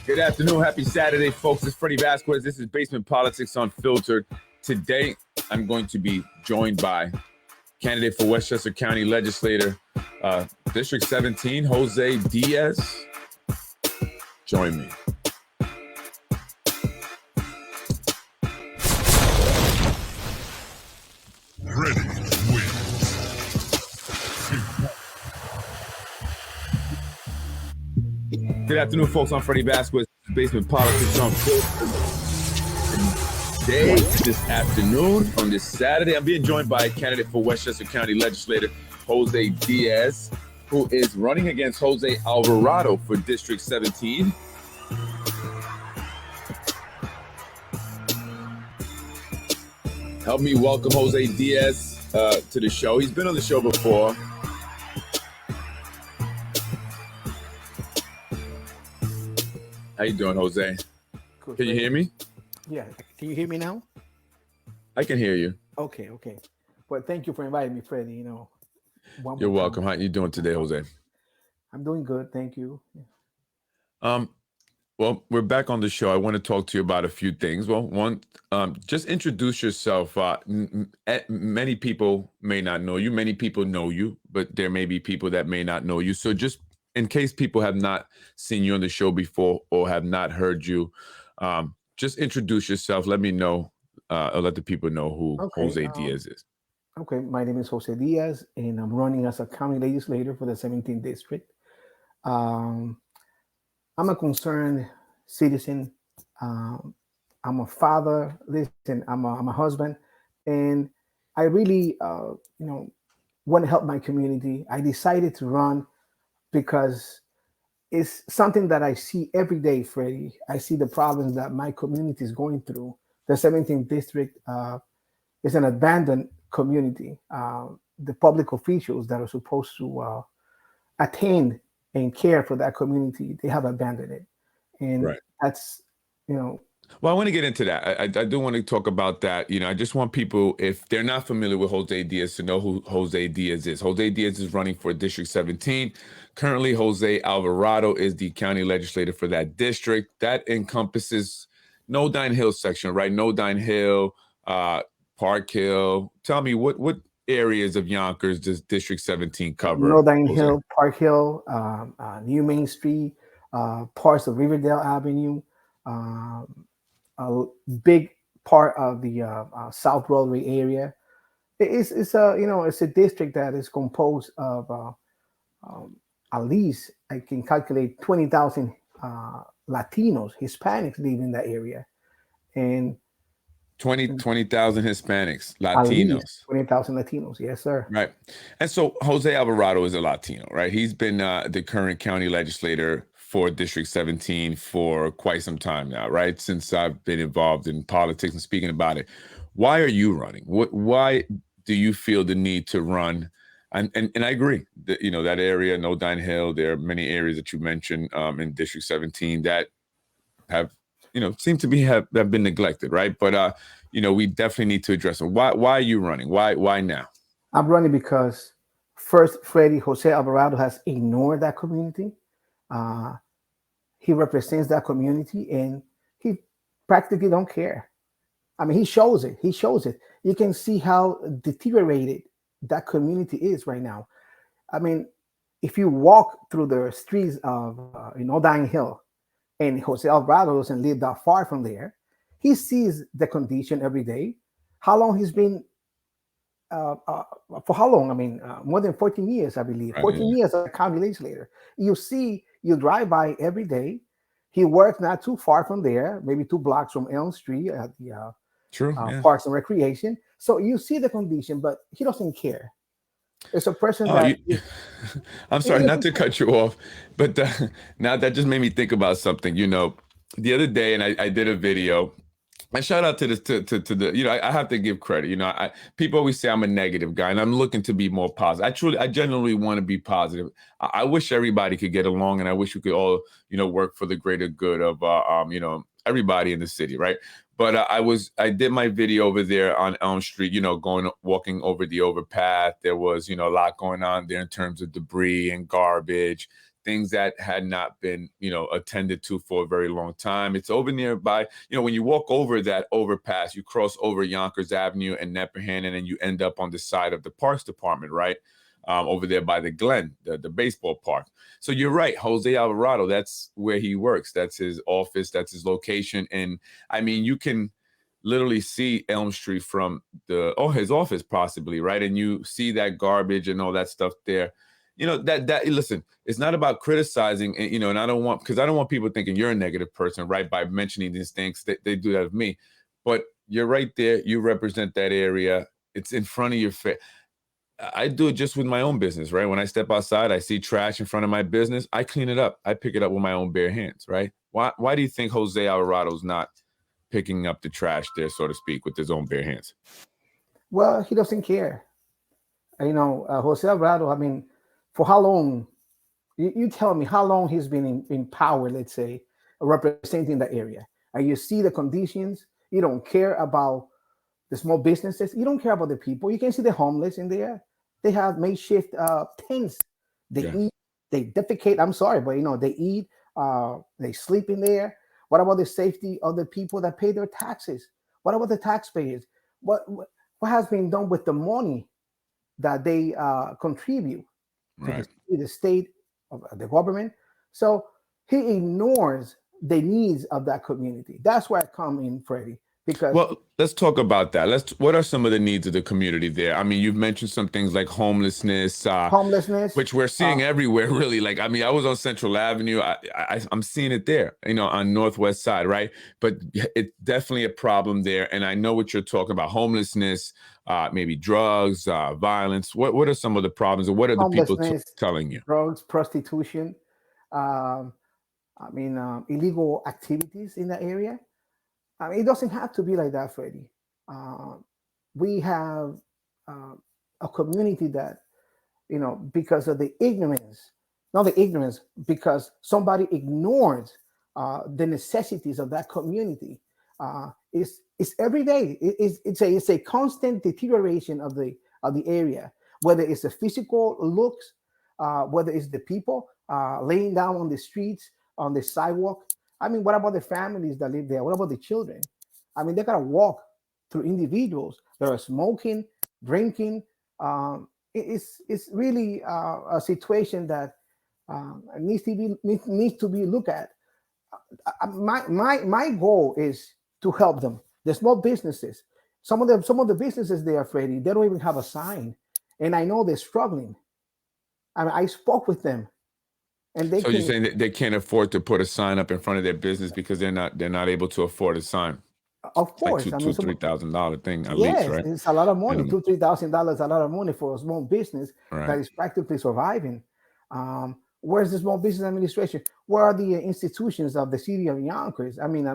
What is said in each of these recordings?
Good afternoon. Happy Saturday, folks. It's Freddy Vazquez. This is Basement Politics Unfiltered. Today, I'm going to be joined by candidate for Westchester County Legislator, District 17, Jose Diaz. Join me. Freddy wins. Good afternoon, folks. I'm Freddy Vazquez. Basement Politics Unfiltered. Today, this afternoon, on this Saturday, I'm being joined by candidate for Westchester County Legislator, Jose Diaz, who is running against Jose Alvarado for District 17. Help me welcome Jose Diaz to the show. He's been on the show before. How you doing, Jose? Cool. Can you hear me? Yeah. Can you hear me now? I can hear you. Okay. Well, thank you for inviting me, Freddy. You're welcome. How you doing today, Jose? I'm doing good. Thank you. Well, we're back on the show. I want to talk to you about a few things. Well, one, just introduce yourself. Many people may not know you. Many people know you, but there may be people that may not know you. So just in case people have not seen you on the show before or have not heard you, just introduce yourself. Let me know, or let the people know who Jose Diaz is. Okay, my name is Jose Diaz, and I'm running as a county legislator for the 17th district. I'm a concerned citizen. I'm a father. Listen, I'm a husband, and I really, want to help my community. I decided to run because it's something that I see every day, Freddie. I see the problems that my community is going through. The 17th district is an abandoned community. The public officials that are supposed to attend and care for that community, they have abandoned it. And that's, Well, I want to get into that. I do want to talk about that. I just want people, if they're not familiar with Jose Diaz, to know who Jose Diaz is. Jose Diaz is running for District 17. Currently, Jose Alvarado is the county legislator for that district. That encompasses Nodine Hill section, right? Nodine Hill, Park Hill. Tell me, what areas of Yonkers does District 17 cover? Nodine Hill, Park Hill, New Main Street, parts of Riverdale Avenue, a big part of the South Broadway area. It's a district that is composed of at least, I can calculate 20,000 Latinos, Hispanics live in that area, and 20,000 Hispanics, Latinos. 20,000 Latinos, yes, sir. Right. And so Jose Alvarado is a Latino, right? He's been the current county legislator for District 17 for quite some time now, right? Since I've been involved in politics and speaking about it. Why are you running? Why do you feel the need to run? And I agree that, that area, Nodine Hill, there are many areas that you mentioned in District 17 that have, seem to have been neglected, right? But, we definitely need to address them. Why are you running? Why now? I'm running because first, Freddie, Jose Alvarado has ignored that community. He represents that community, and he practically don't care. I mean, he shows it. You can see how deteriorated that community is right now. I mean, if you walk through the streets of Nodine Hill, and Jose Alvarado doesn't live that far from there, he sees the condition every day. How long he's been, for how long? I mean, more than 14 years, I believe. 14 years as a county legislator. You drive by every day. He works not too far from there, maybe 2 blocks from Elm Street at the Parks and Recreation. So you see the condition, but he doesn't care. It's a person that... I'm sorry, not to cut you off, but now that just made me think about something. The other day, and I did a video. And shout out to this to the, I have to give credit. People always say I'm a negative guy, and I'm looking to be more positive. I genuinely want to be positive. I wish everybody could get along, and I wish we could all, work for the greater good of, everybody in the city, right? But I did my video over there on Elm Street, walking over the overpath. There was, a lot going on there in terms of debris and garbage, things that had not been, attended to for a very long time. It's over nearby. When you walk over that overpass, you cross over Yonkers Avenue and Nepperhan, and you end up on the side of the Parks Department, right? Over there by the Glen, the baseball park. So you're right, Jose Alvarado, that's where he works. That's his office. That's his location. And I mean, you can literally see Elm Street from his office possibly, right? And you see that garbage and all that stuff there. Listen, it's not about criticizing, and I don't want people thinking you're a negative person, right? By mentioning these things, they do that with me. But you're right there. You represent that area. It's in front of your face. I do it just with my own business, right? When I step outside, I see trash in front of my business. I clean it up. I pick it up with my own bare hands, right? Why do you think Jose Alvarado's not picking up the trash there, so to speak, with his own bare hands? Well, he doesn't care. Jose Alvarado, I mean, for how long? You tell me how long he's been in power, let's say, representing the area. And you see the conditions. You don't care about the small businesses. You don't care about the people. You can see the homeless in there. They have makeshift tents. They eat, they defecate. I'm sorry, but they eat, they sleep in there. What about the safety of the people that pay their taxes? What about the taxpayers? What has been done with the money that they contribute to the state of the government? So he ignores the needs of that community. That's where I come in, Freddy. Because let's talk about that. What are some of the needs of the community there? I mean, you've mentioned some things like homelessness, which we're seeing everywhere, really. Like, I mean, I was on Central Avenue. I'm seeing it there, on Northwest side, right? But it's definitely a problem there. And I know what you're talking about: homelessness, maybe drugs, violence. What are some of the problems, or what are the people telling you? Drugs, prostitution, illegal activities in the area. It doesn't have to be like that, Freddy. We have a community that, because of the ignorance, not the ignorance, because somebody ignores the necessities of that community. It's every day. It's a constant deterioration of the area, whether it's the physical looks, whether it's the people laying down on the streets, on the sidewalk. I mean, what about the families that live there? What about the children? I mean, they gotta walk through individuals that are smoking, drinking. It's really a situation that needs to be looked at. My goal is to help them. The small businesses, some of the businesses there, Freddy, they don't even have a sign, and I know they're struggling. I mean, I spoke with them. So you're saying that they can't afford to put a sign up in front of their business because they're not able to afford a sign? Of course, like $2,000-$3,000 thing at least, right? It's a lot of money. $2,000-$3,000, a lot of money for a small business that is practically surviving. Where's the Small Business Administration? Where are the institutions of the city of Yonkers? I mean,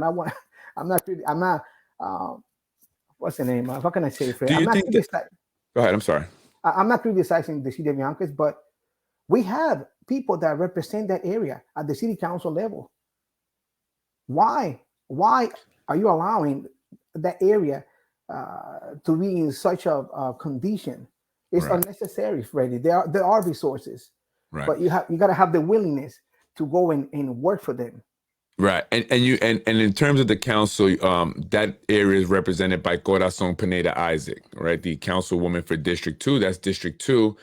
what's the name? How can I say it, Fred? Go ahead. I'm sorry. I'm not criticizing the city of Yonkers, but we have people that represent that area at the city council level. Why are you allowing that area to be in such a condition? It's unnecessary, Freddy. There are resources, but you got to have the willingness to go and work for them. Right, and in terms of the council, that area is represented by Corazon Pineda Isaac, right? The councilwoman for District 2. That's District 2.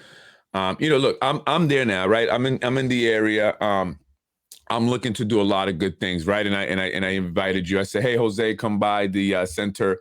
Look, I'm there now, right? I'm in the area. I'm looking to do a lot of good things, right? And I invited you. I said, hey, Jose, come by the center.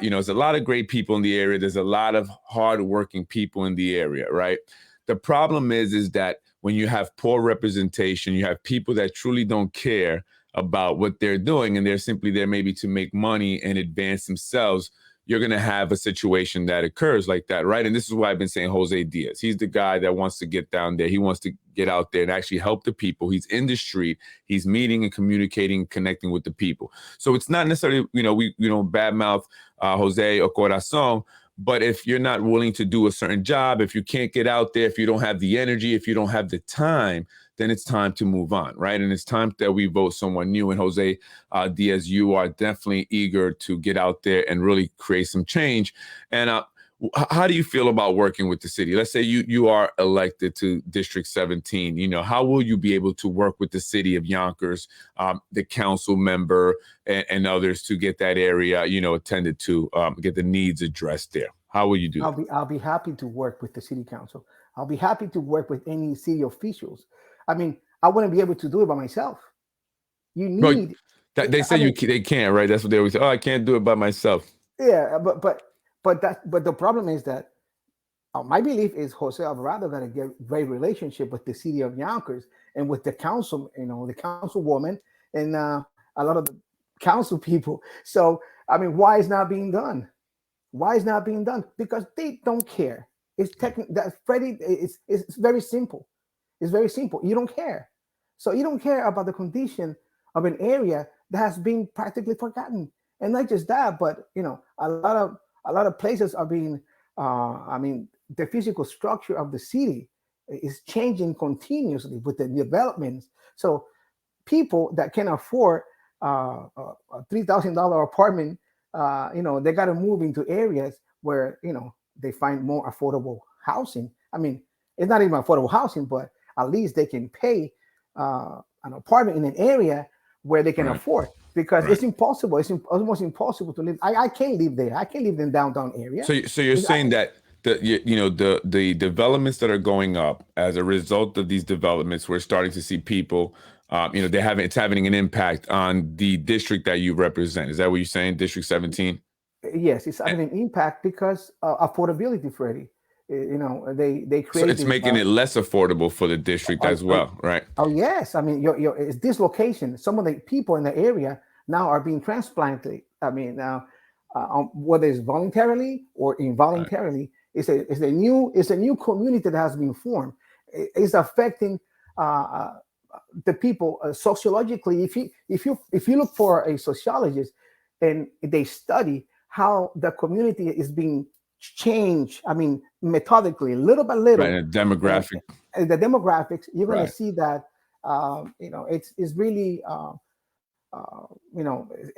There's a lot of great people in the area. There's a lot of hardworking people in the area, right? The problem is that when you have poor representation, you have people that truly don't care about what they're doing, and they're simply there maybe to make money and advance themselves. You're going to have a situation that occurs like that, right? And this is why I've been saying Jose Diaz. He's the guy that wants to get down there. He wants to get out there and actually help the people. He's in the street. He's meeting and communicating and connecting with the people. So it's not necessarily, we badmouth Jose or Corazon, but if you're not willing to do a certain job, if you can't get out there, if you don't have the energy, if you don't have the time, then it's time to move on, right? And it's time that we vote someone new. And Jose Diaz, you are definitely eager to get out there and really create some change. And How do you feel about working with the city? Let's say you are elected to District 17. How will you be able to work with the city of Yonkers, the council member, and others to get that area, attended to, get the needs addressed there? How will you do that? I'll be happy to work with the city council. I'll be happy to work with any city officials. I mean, I wouldn't be able to do it by myself. You Bro, need. they say they can't, right? That's what they always say. Oh, I can't do it by myself. Yeah, but the problem is that my belief is Jose Alvarado got to get a great relationship with the city of Yonkers and with the council, the councilwoman and a lot of the council people. So I mean, why is not being done? Why is not being done? Because they don't care. It's that Freddy. It's very simple. It's very simple. You don't care. So you don't care about the condition of an area that has been practically forgotten. And not just that, but a lot of places are being. I mean, the physical structure of the city is changing continuously with the developments. So people that can afford a $3,000 apartment, they got to move into areas where they find more affordable housing. I mean, it's not even affordable housing, but at least they can pay an apartment in an area where they can afford. Because it's impossible. It's almost impossible to live. I can't live there. I can't live in downtown area. So you're saying that the developments that are going up as a result of these developments, we're starting to see people, it's having an impact on the district that you represent. Is that what you're saying, District 17? Yes, it's having an impact because affordability, Freddie. They create. So it's making it less affordable for the district as well, right? Oh yes, I mean, it's dislocation. Some of the people in the area now are being transplanted. I mean, now whether it's voluntarily or involuntarily, it's a new community that has been formed. It's affecting the people sociologically. If you look for a sociologist and they study how the community is being change, I mean, methodically, little by little. Right, and demographic. The demographics, you're going to see that, it's really,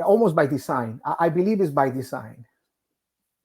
almost by design. I believe it's by design.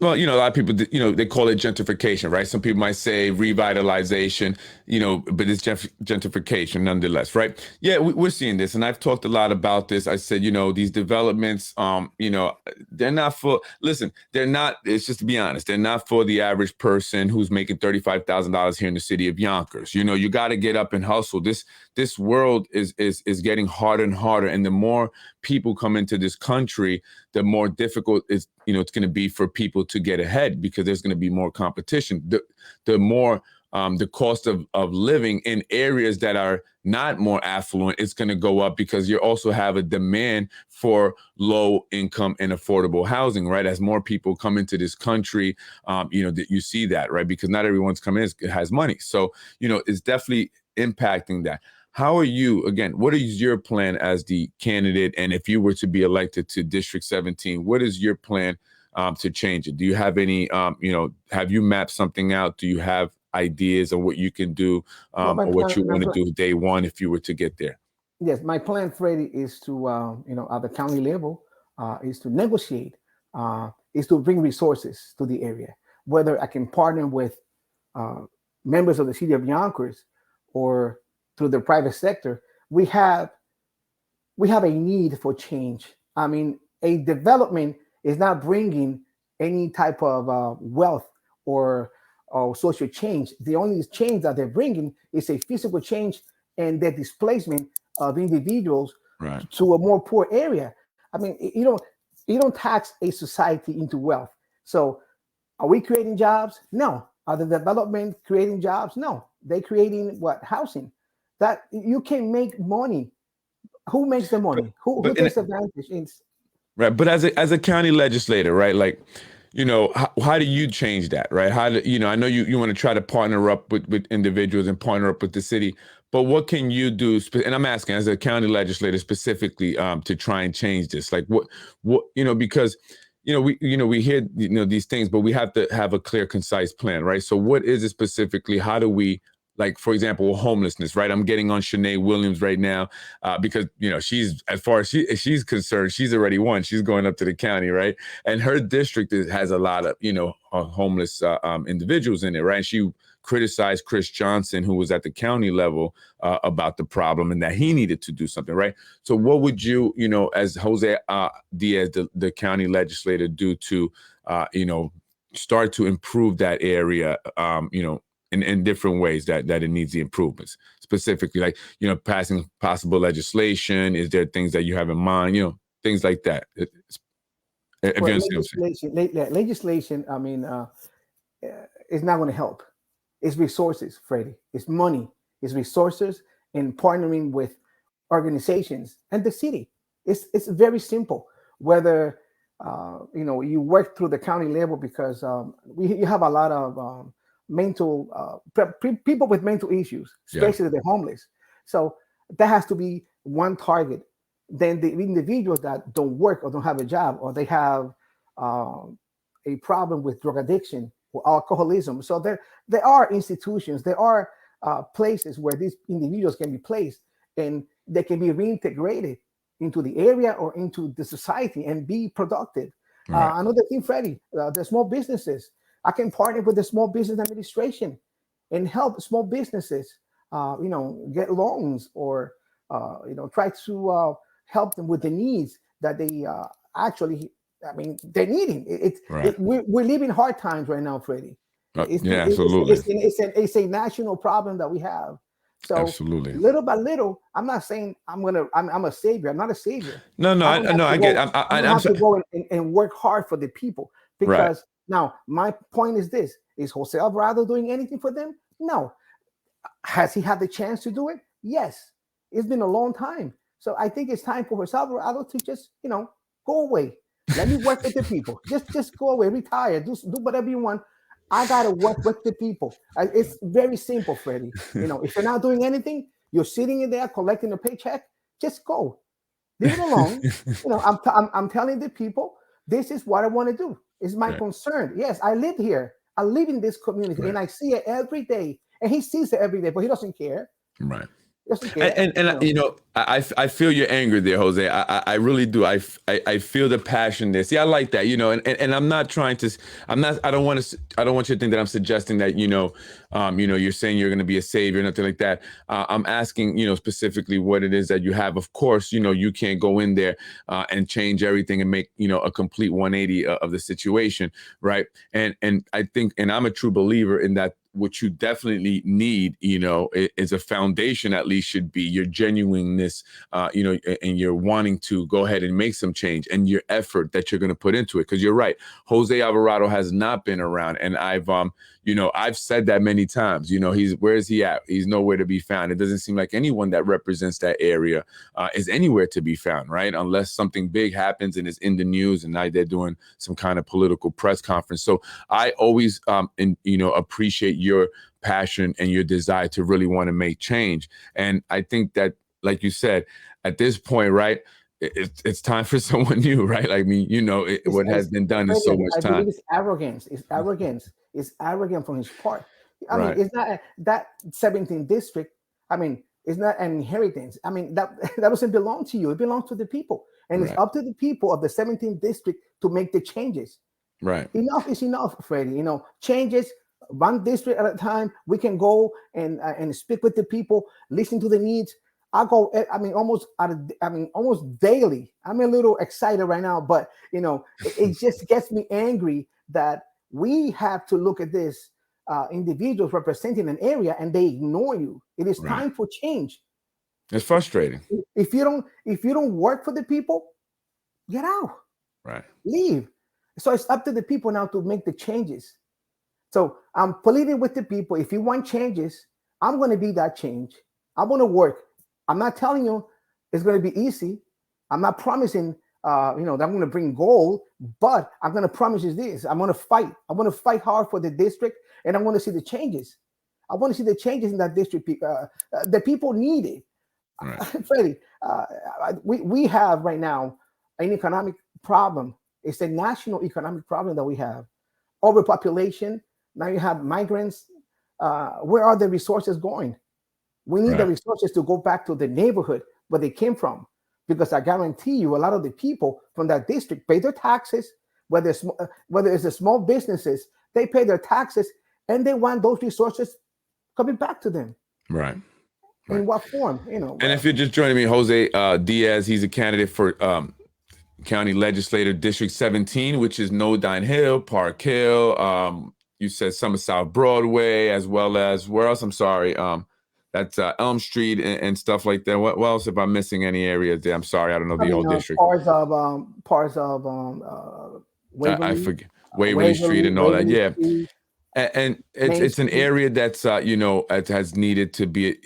Well, a lot of people, they call it gentrification, right? Some people might say revitalization, but it's gentrification nonetheless, right? Yeah, we're seeing this. And I've talked a lot about this. I said, these developments, they're not for, listen, they're not, it's just to be honest, they're not for the average person who's making $35,000 here in the city of Yonkers. You got to get up and hustle. This world is getting harder and harder. And the more people come into this country, the more difficult it's going to be for people to get ahead because there's going to be more competition. The more the cost of living in areas that are not more affluent, it's going to go up because you also have a demand for low income and affordable housing, right? As more people come into this country, that you see that, right? Because not everyone's coming in has money. So, it's definitely impacting that. How are you, again, what is your plan as the candidate? And if you were to be elected to District 17, what is your plan to change it? Do you have any, have you mapped something out? Do you have ideas of what you can do or what you want to do day one if you were to get there? Yes, my plan, Freddie, is to, at the county level, is to negotiate, is to bring resources to the area, whether I can partner with members of the city of Yonkers or through the private sector. We have a need for change. I mean, a development is not bringing any type of wealth or social change. The only change that they're bringing is a physical change and the displacement of individuals to a more poor area. I mean, you don't tax a society into wealth. So are we creating jobs? No. Are the development creating jobs? No. They're creating what? Housing. That you can make money. Who makes the money? Who takes advantage? Right. But as a county legislator, right? Like, how do you change that, right? How do, I know you want to try to partner up with individuals and partner up with the city, but what can you do? And I'm asking as a county legislator specifically to try and change this. Like what, because, we hear, these things, but we have to have a clear, concise plan, right? So what is it specifically? How do we like, for example, homelessness, right? I'm getting on Shanae Williams right now because, she's, as far as she's concerned, she's already won. She's going up to the county, right? And her district has a lot of, homeless individuals in it, right? And she criticized Chris Johnson, who was at the county level, about the problem and that he needed to do something, right? So what would you, as Jose Diaz, the county legislator, do to, start to improve that area, in different ways that it needs the improvements, specifically, like, passing possible legislation? Is there things that you have in mind, things like that? If Well, you understand what I'm saying. legislation, I mean, it's not going to help. It's resources, Freddie. It's money. It's resources and partnering with organizations and the city. It's very simple. Whether you work through the county level, because you have a lot of mental people with mental issues, especially the homeless. So that has to be one target. Then the individuals that don't work or don't have a job, or they have a problem with drug addiction or alcoholism. So there are institutions, there are places where these individuals can be placed, and they can be reintegrated into the area or into the society and be productive. Right. Another thing, Freddie, the small businesses. I can partner with the Small Business Administration and help small businesses, get loans, or try to help them with the needs that they actually. I mean, they're needing. We're living hard times right now, Freddie. Absolutely. It's a national problem that we have. So absolutely, little by little, I'm not saying I'm a savior. I'm not a savior. No, I get. I have to go and work hard for the people, because now my point is this: is Jose Alvarado doing anything for them? No. Has he had the chance to do it? Yes. It's been a long time. So I think it's time for Jose Alvarado to just go away. Let me work with the people. Just go away, retire, do whatever you want. I gotta work with the people. It's very simple, Freddie. If you're not doing anything, you're sitting in there collecting a paycheck. Just go, leave it alone. I'm telling the people, this is what I want to do. It's my concern. Yes, I live here. I live in this community, and I see it every day. And he sees it every day, but he doesn't care. Right. And I feel your anger there, Jose. I really do. I feel the passion there. See, I like that, and I'm not trying to. I don't want you to think that I'm suggesting that you're saying you're going to be a savior, nothing like that. I'm asking specifically what it is that you have. Of course, you can't go in there and change everything and make a complete 180 of the situation, right? And I think, and I'm a true believer in that. What you definitely need, is a foundation. At least should be your genuineness, and you're wanting to go ahead and make some change, and your effort that you're going to put into it. Because you're right, Jose Alvarado has not been around, and I've said that many times. Where is he at? He's nowhere to be found. It doesn't seem like anyone that represents that area is anywhere to be found, right? Unless something big happens and it's in the news, and now they're doing some kind of political press conference. So I always, appreciate your passion and your desire to really want to make change. And I think that, like you said, at this point, right, it's time for someone new, right? I mean, what has been done is so much time. It's arrogance. It's arrogance. It's arrogant from his part. I mean, it's not that 17th district. I mean, it's not an inheritance. I mean, that doesn't belong to you. It belongs to the people. And it's up to the people of the 17th district to make the changes. Right. Enough is enough, Freddie. Changes one district at a time. We can go and speak with the people, listen to the needs. I go, almost daily. I'm a little excited right now, but it just gets me angry that we have to look at this individuals representing an area and they ignore you. It is time for change. It's frustrating. If you don't work for the people, get out. Right. Leave. So it's up to the people now to make the changes. So I'm pleading with the people. If you want changes, I'm going to be that change. I want to work. I'm not telling you it's going to be easy. I'm not promising, that I'm going to bring gold, but I'm going to promise you this. I'm going to fight. I want to fight hard for the district, and I want to see the changes. I want to see the changes in that district. The people need it. Right. Freddie, we have right now an economic problem. It's a national economic problem that we have. Overpopulation. Now you have migrants where are the resources going? We need the Right. resources to go back to the neighborhood where they came from, because I guarantee you, a lot of the people from that district pay their taxes. Whether it's the small businesses, they pay their taxes, and they want those resources coming back to them. Right. In Right. what form? And if you're just joining me, Jose Diaz, he's a candidate for County Legislator District 17, which is Nodine Hill, Park Hill. You said some of South Broadway, as well as where else? I'm sorry. That's Elm Street and stuff like that. What else? If I'm missing any areas there, I'm sorry. I don't know the whole district. Parts of I Waverly, forget Waverly Street and all that. Waverly Yeah. Street, And Main it's an Street. area that's it has needed to be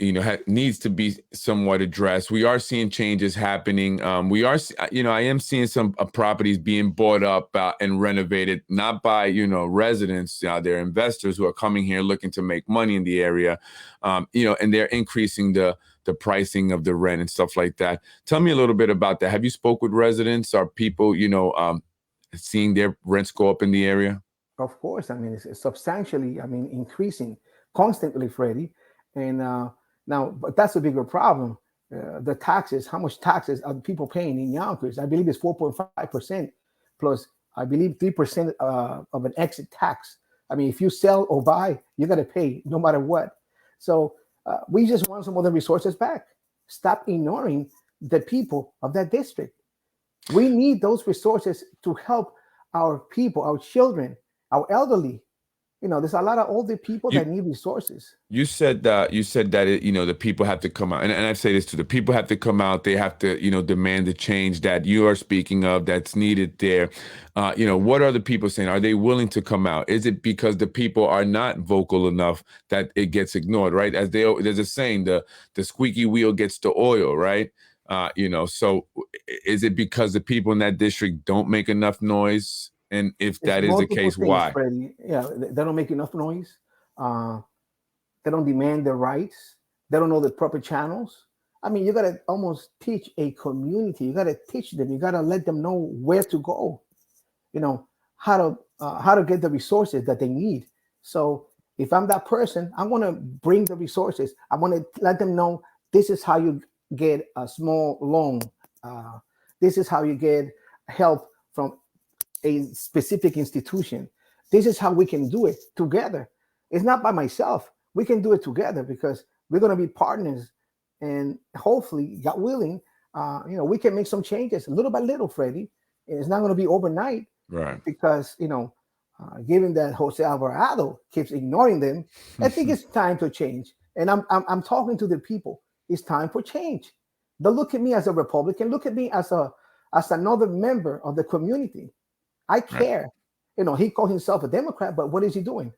needs to be somewhat addressed. We are seeing changes happening. We are I am seeing some properties being bought up and renovated, not by residents. They're investors who are coming here looking to make money in the area, and they're increasing the pricing of the rent and stuff like that. Tell me a little bit about that. Have you spoke with residents? Are people seeing their rents go up in the area? Of course, I mean it's substantially. I mean increasing constantly, Freddy. And now, but that's a bigger problem. The taxes. How much taxes are people paying in Yonkers? I believe it's 4.5% plus. I believe 3% of an exit tax. I mean, if you sell or buy, you got to pay no matter what. So we just want some of the resources back. Stop ignoring the people of that district. We need those resources to help our people, our children, our elderly. There's a lot of older people that need resources. You said that the people have to come out, and I say this too: the people have to come out. They have to demand the change that you are speaking of that's needed there. What are the people saying? Are they willing to come out? Is it because the people are not vocal enough that it gets ignored? Right? There's a saying: the squeaky wheel gets the oil. Right? So is it because the people in that district don't make enough noise? And if that is the case, why? Freddy. Yeah, they don't make enough noise. They don't demand their rights. They don't know the proper channels. I mean, you got to almost teach a community. You got to teach them. You got to let them know where to go. How to get the resources that they need. So if I'm that person, I want to bring the resources. I want to let them know this is how you get a small loan. This is how you get help from a specific institution. This is how we can do it together. It's not by myself. We can do it together because we're going to be partners, and hopefully, God willing, we can make some changes little by little, Freddy. It's not going to be overnight, right? Because given that Jose Alvarado keeps ignoring them, I think it's time to change. And I'm talking to the people. It's time for change. Don't look at me as a Republican. Look at me as another member of the community. I care. Right. He calls himself a Democrat, but what is he doing?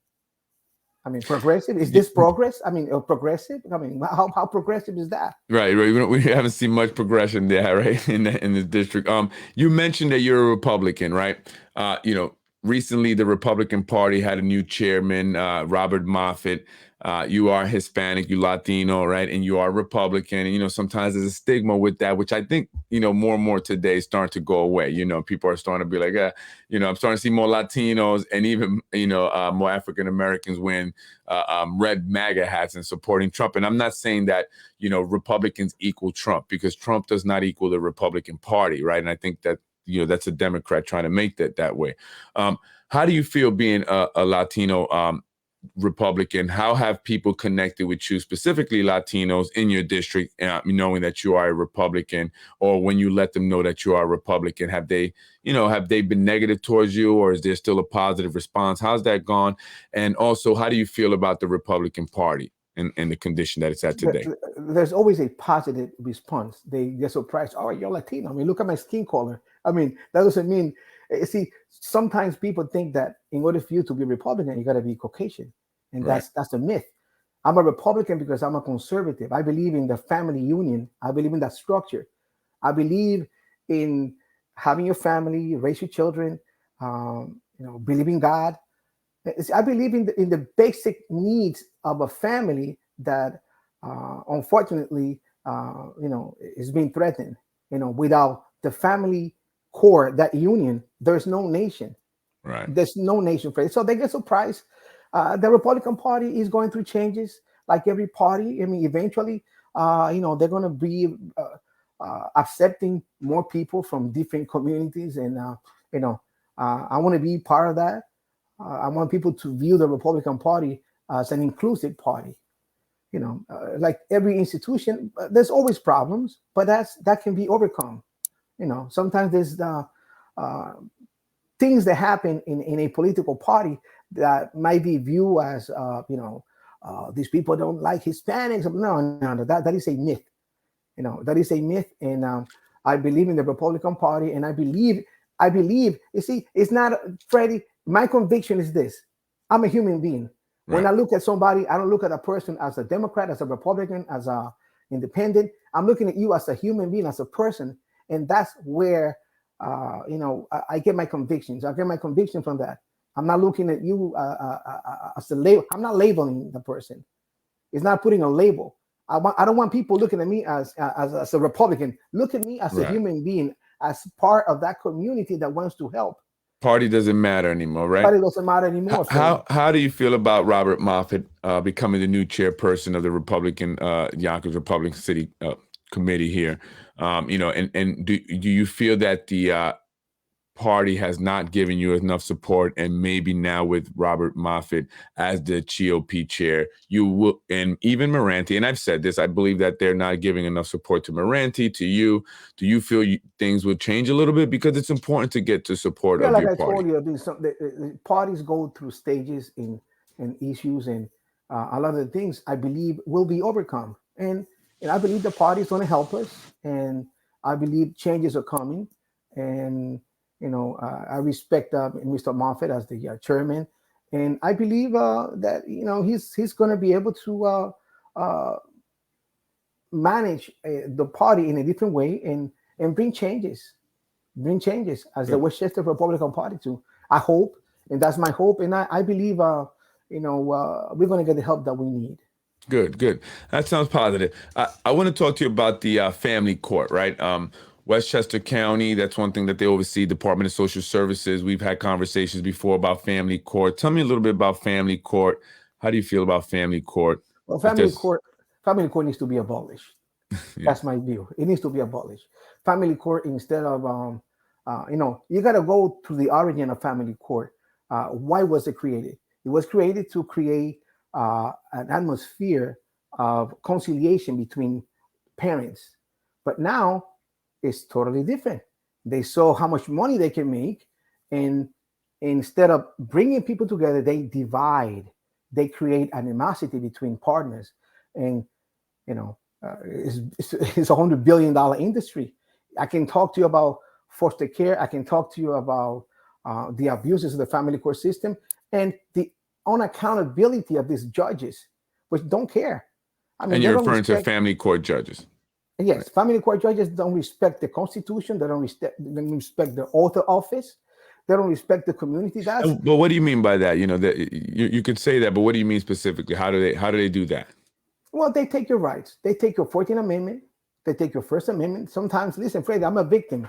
I mean, progressive? Is this progress? I mean, progressive? I mean, how progressive is that? Right. We haven't seen much progression there, right? In this district. You mentioned that you're a Republican, right? Recently the Republican Party had a new chairman, Robert Moffett. You are Hispanic, you Latino, right? And you are Republican. And, sometimes there's a stigma with that, which I think, more and more today is starting to go away. People are starting to be like, I'm starting to see more Latinos and even, more African Americans wearing red MAGA hats and supporting Trump. And I'm not saying that, Republicans equal Trump, because Trump does not equal the Republican Party, right? And I think that, that's a Democrat trying to make that way. How do you feel being a Latino Republican? How have people connected with you, specifically Latinos in your district, knowing that you are a Republican, or when you let them know that you are a Republican, have they been negative towards you, or is there still a positive response? How's that gone? And also, how do you feel about the Republican Party and the condition that it's at today? There's always a positive response. They get surprised. Oh, you're Latino. I mean, look at my skin color. I mean, that doesn't mean, see, sometimes people think that in order for you to be Republican, you got to be Caucasian. And Right. that's a myth. I'm a Republican because I'm a conservative. I believe in the family union. I believe in that structure. I believe in having your family, raise your children, believe in God. I believe in the basic needs of a family that unfortunately, is being threatened. Without the family core, that union, there's no nation. Right. There's no nation for it. So they get surprised. The Republican Party is going through changes, like every party. I mean, eventually, they're going to be accepting more people from different communities, and I want to be part of that. I want people to view the Republican Party as an inclusive party. Like every institution, there's always problems, but that can be overcome. Sometimes there's things that happen in a political party that might be viewed as these people don't like Hispanics. No, that is a myth. That is a myth. And I believe in the Republican Party, and I believe, you see, it's not, Freddie, my conviction is this: I'm a human being. When Right. I look at somebody, I don't look at a person as a Democrat, as a Republican, as a independent. I'm looking at you as a human being, as a person. And that's where I get my convictions. I get my conviction from that. I'm not looking at you as a label. I'm not labeling the person. It's not putting a label. I don't want people looking at me as a Republican. Look at me as a Right. human being, as part of that community that wants to help. Party doesn't matter anymore, right? But it doesn't matter anymore. How do you feel about Robert Moffett becoming the new chairperson of the Republican Yonkers Republican City Committee here? And do you feel that the party has not given you enough support, and maybe now with Robert Moffett as the GOP chair, you will, and even Moranti, and I've said this, I believe that they're not giving enough support to Moranti, to you. Do you feel things will change a little bit? Because it's important to get to support Yeah, of like your I party. told you, the parties go through stages in issues, and a lot of the things I believe will be overcome. And I believe the party is going to help us, and I believe changes are coming. And I respect Mr. Moffett as the chairman, and I believe that he's going to be able to manage the party in a different way, and bring changes as the Westchester Republican Party too. I hope, and that's my hope, and I believe we're going to get the help that we need. Good. That sounds positive. I want to talk to you about the family court, right? Westchester County, that's one thing that they oversee, Department of Social Services. We've had conversations before about family court. Tell me a little bit about family court. How do you feel about family court? Well, If there's, family court needs to be abolished. yeah, That's my view. It needs to be abolished. Family court, instead of you got to go to the origin of family court. Why was it created? It was created to create an atmosphere of conciliation between parents. But now it's totally different. They saw how much money they can make, and instead of bringing people together, they divide. They create animosity between partners, and it's $100 billion industry. I can talk to you about foster care. I can talk to you about the abuses of the family court system, and the unaccountability of these judges, which don't care. I mean, and they you're don't referring to respect. family court judges. Yes, family court judges don't respect the Constitution. They don't respect the oath of office. They don't respect the community. But what do you mean by that? That you could say that, but what do you mean specifically? How do they do that? Well, they take your rights. They take your 14th Amendment. They take your First Amendment. Sometimes, listen, Freddy, I'm a victim.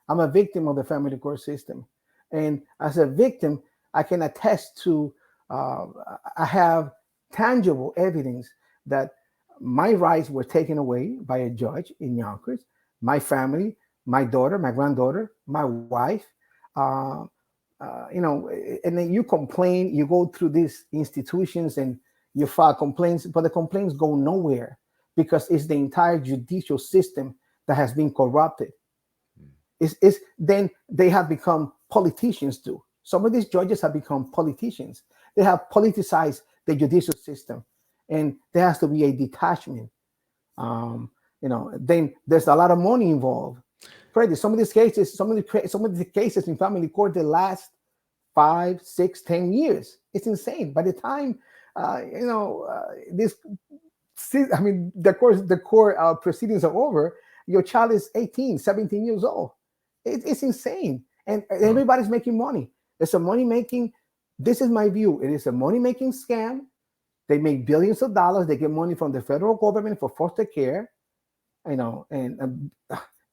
I'm a victim of the family court system. And as a victim, I can attest to, I have tangible evidence that my rights were taken away by a judge in Yonkers, my family, my daughter, my granddaughter, my wife. Uh, and then you complain, you go through these institutions and you file complaints, but the complaints go nowhere because it's the entire judicial system that has been corrupted. Then they have become politicians too. Some of these judges have become politicians. They have politicized the judicial system, and there has to be a detachment. Then there's a lot of money involved. Freddy, some of these cases, some of the cases in family court, they last 5, 6, 10 years. It's insane. By the time the court proceedings are over, your child is 18, 17 years old. It's insane. And everybody's making money. It's a money making, this is my view. It is a money making scam. They make billions of dollars. They get money from the federal government for foster care, and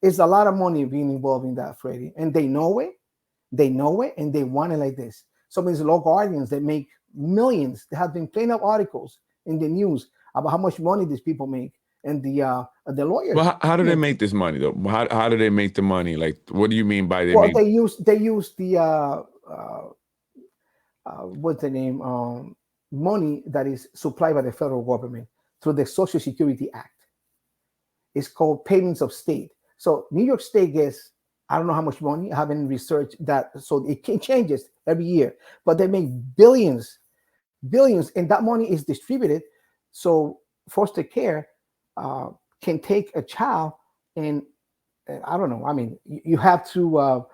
it's a lot of money being involved in that, Freddy. And they know it. They know it, and they want it like this. Some of these law guardians, they make millions. There have been plenty of articles in the news about how much money these people make, and the lawyers. Well, how do they make. make this money though? How do they make the money? Like, what do you mean by they Well, make? they use the what's the name, money that is supplied by the federal government through the Social Security Act. It's called payments of state. So New York State gets, I don't know how much money. I haven't researched that, so it changes every year. But they make billions, and that money is distributed. So foster care can take a child, and I don't know. I mean, you have to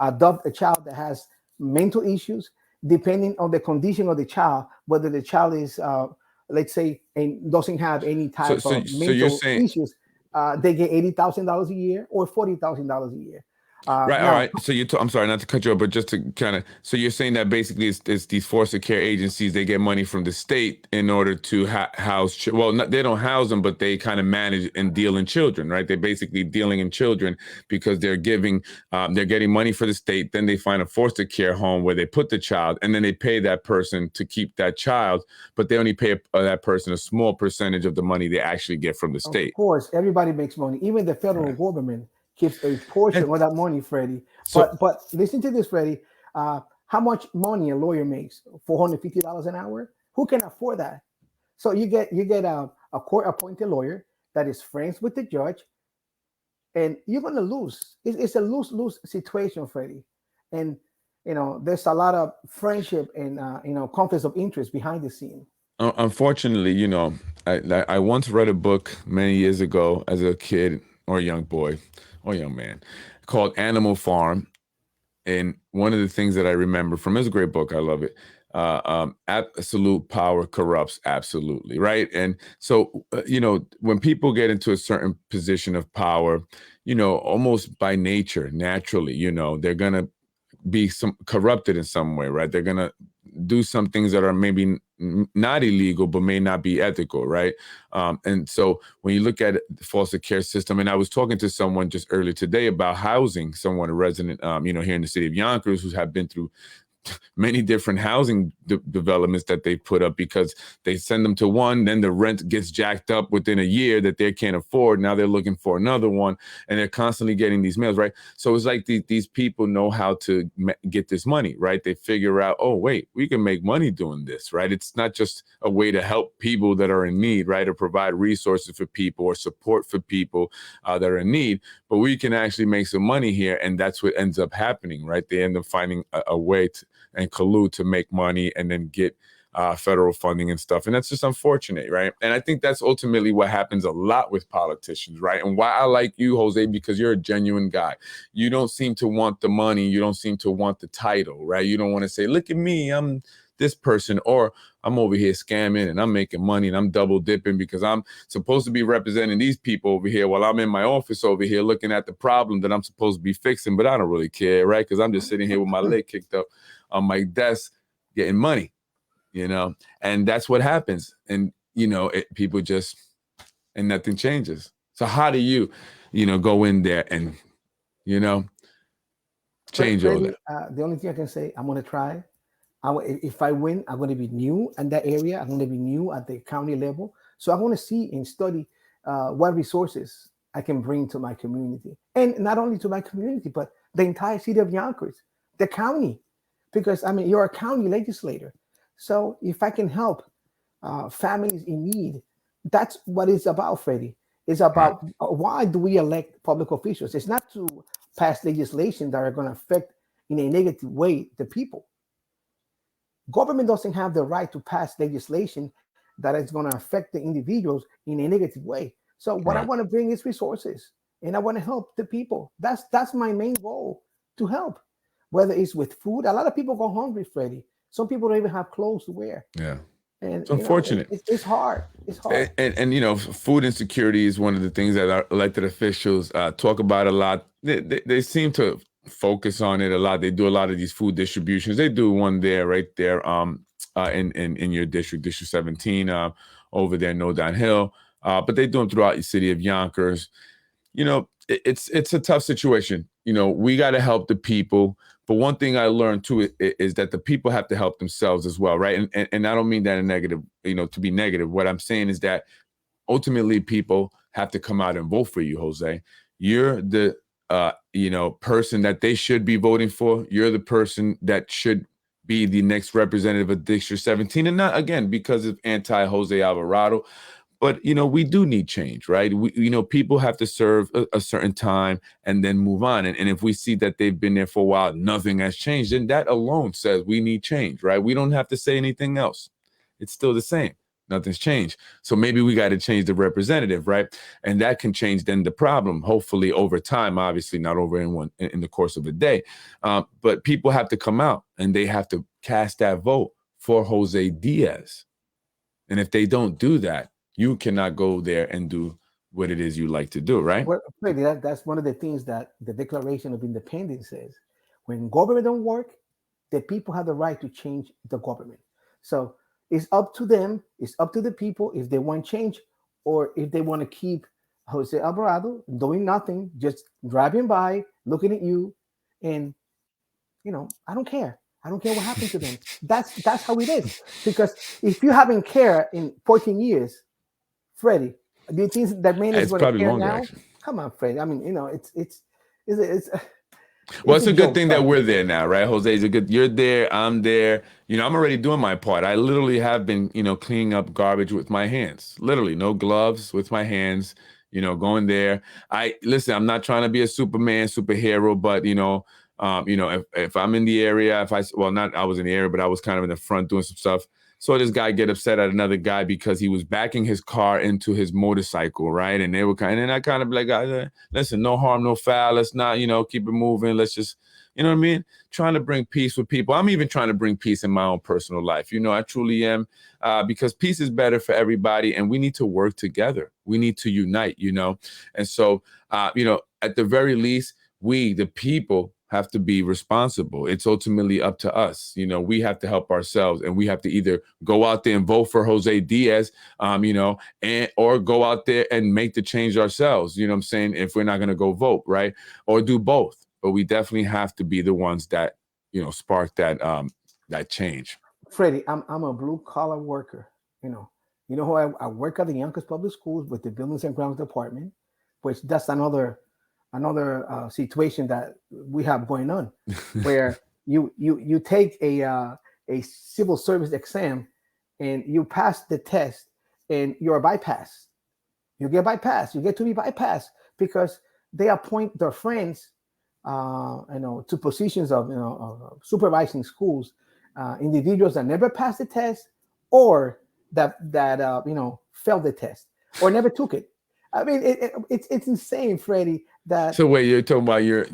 adopt a child that has mental issues, depending on the condition of the child, whether the child is, let's say, and doesn't have any type So of you're mental saying, issues. They get $80,000 a year or $40,000 a year. right? All Now, right. So I'm sorry not to cut you off, but just to kind of, so you're saying that basically it's these foster care agencies, they get money from the state in order to house. Well, they don't house them, but they kind of manage and deal in children, right? They're basically dealing in children because they're getting money for the state. Then they find a foster care home where they put the child, and then they pay that person to keep that child, but they only pay that person a small percentage of the money they actually get from the state. of course, everybody makes money. Even the federal government keeps a portion of that money, Freddie. So- But listen to this, Freddie. How much money a lawyer makes? $450 an hour? Who can afford that? So you get a court-appointed lawyer that is friends with the judge, and you're gonna lose. It's a lose-lose situation, Freddie. And there's a lot of friendship and conflicts of interest behind the scene. Unfortunately, I once read a book many years ago as a kid or a young boy or young man called Animal Farm. And one of the things that I remember from it, it's a great book. I love it. Absolute power corrupts absolutely, right? And so, when people get into a certain position of power, almost by nature, naturally, they're going to be corrupted in some way, right? They're going to do some things that are maybe not illegal, but may not be ethical, right? And so when you look at the foster care system, and I was talking to someone just earlier today about housing, someone, a resident, here in the city of Yonkers, who have been through many different housing developments that they put up, because they send them to one, then the rent gets jacked up within a year that they can't afford. Now they're looking for another one, and they're constantly getting these mails, right? So it's like these people know how to get this money, right? They figure out, oh, wait, we can make money doing this, right? It's not just a way to help people that are in need, right? Or provide resources for people or support for people that are in need, but we can actually make some money here. And that's what ends up happening, right? They end up finding a way to and collude to make money and then get federal funding and stuff. And that's just unfortunate, right? And I think that's ultimately what happens a lot with politicians, right? And why I like you, Jose, because you're a genuine guy. You don't seem to want the money. You don't seem to want the title, right? You don't want to say, look at me, I'm this person, or I'm over here scamming and I'm making money and I'm double dipping because I'm supposed to be representing these people over here while I'm in my office over here looking at the problem that I'm supposed to be fixing, but I don't really care, right? Because I'm just sitting here with my leg kicked up on my desk getting money, and that's what happens. And, people just, and nothing changes. So how do you, go in there and, change all that? The only thing I can say, I'm going to try. If I win, I'm going to be new in that area. I'm going to be new at the county level. So I want to see and study what resources I can bring to my community. And not only to my community, but the entire city of Yonkers, the county. Because, you're a county legislator. So if I can help families in need, that's what it's about, Freddie. It's about why do we elect public officials? It's not to pass legislation that are going to affect in a negative way the people. Government doesn't have the right to pass legislation that is going to affect the individuals in a negative way. So what I want to bring is resources, and I want to help the people. That's my main goal, to help. Whether it's with food, a lot of people go hungry, Freddie. Some people don't even have clothes to wear. Yeah. And it's unfortunate. It's hard. It's hard. And food insecurity is one of the things that our elected officials talk about a lot. They seem to focus on it a lot. They do a lot of these food distributions. They do one there, right there, in your district, District 17, over there, No Down Hill. But they do them throughout the city of Yonkers. it's a tough situation. We got to help the people. But one thing I learned too is that the people have to help themselves as well, right? And I don't mean that in negative, to be negative. What I'm saying is that ultimately people have to come out and vote for you, Jose. You're the person that they should be voting for. You're the person that should be the next representative of District 17, and not again because of anti-Jose Alvarado. But we do need change, right? People have to serve a certain time and then move on. And if we see that they've been there for a while, nothing has changed, then that alone says we need change, right? We don't have to say anything else. It's still the same. Nothing's changed. So maybe we got to change the representative, right? And that can change then the problem, hopefully over time, obviously not over in the course of a day. But people have to come out and they have to cast that vote for Jose Diaz. And if they don't do that, you cannot go there and do what it is you like to do, right? Well, that's one of the things that the Declaration of Independence says. When government don't work, the people have the right to change the government. So it's up to them, it's up to the people if they want change or if they want to keep Jose Alvarado doing nothing, just driving by, looking at you, and I don't care. I don't care what happened to them. That's how it is. Because if you haven't cared in 14 years, Freddy, do you think that man is going to care now? Actually. Come on, Freddy. I mean, it's well, it's a good thing that we're there now, right? Jose's you're there, I'm there. I'm already doing my part. I literally have been, cleaning up garbage with my hands. Literally, no gloves, with my hands, going there. Listen, I'm not trying to be a Superman, superhero, but if I'm in the area, I was in the area, but I was kind of in the front doing some stuff. Saw this guy get upset at another guy because he was backing his car into his motorcycle, right? And they were and I kind of be like, listen, no harm, no foul. Let's not, keep it moving. Let's just, you know what I mean? Trying to bring peace with people. I'm even trying to bring peace in my own personal life. I truly am, because peace is better for everybody, and we need to work together. We need to unite, And so, at the very least, we, the people, have to be responsible. It's ultimately up to us. We have to help ourselves, and we have to either go out there and vote for Jose Diaz, or go out there and make the change ourselves. You know what I'm saying? If we're not going to go vote, right? Or do both. But we definitely have to be the ones that, spark that change. Freddy, I'm a blue collar worker. Who I work at the Yonkers Public Schools with the Buildings and Grounds Department, which that's another situation that we have going on, where you take a civil service exam and you pass the test and you're bypassed. You get bypassed. You get to be bypassed because they appoint their friends, to positions of supervising schools, individuals that never passed the test or that failed the test or never took it. I mean, it's insane, Freddy. So wait, you're talking about your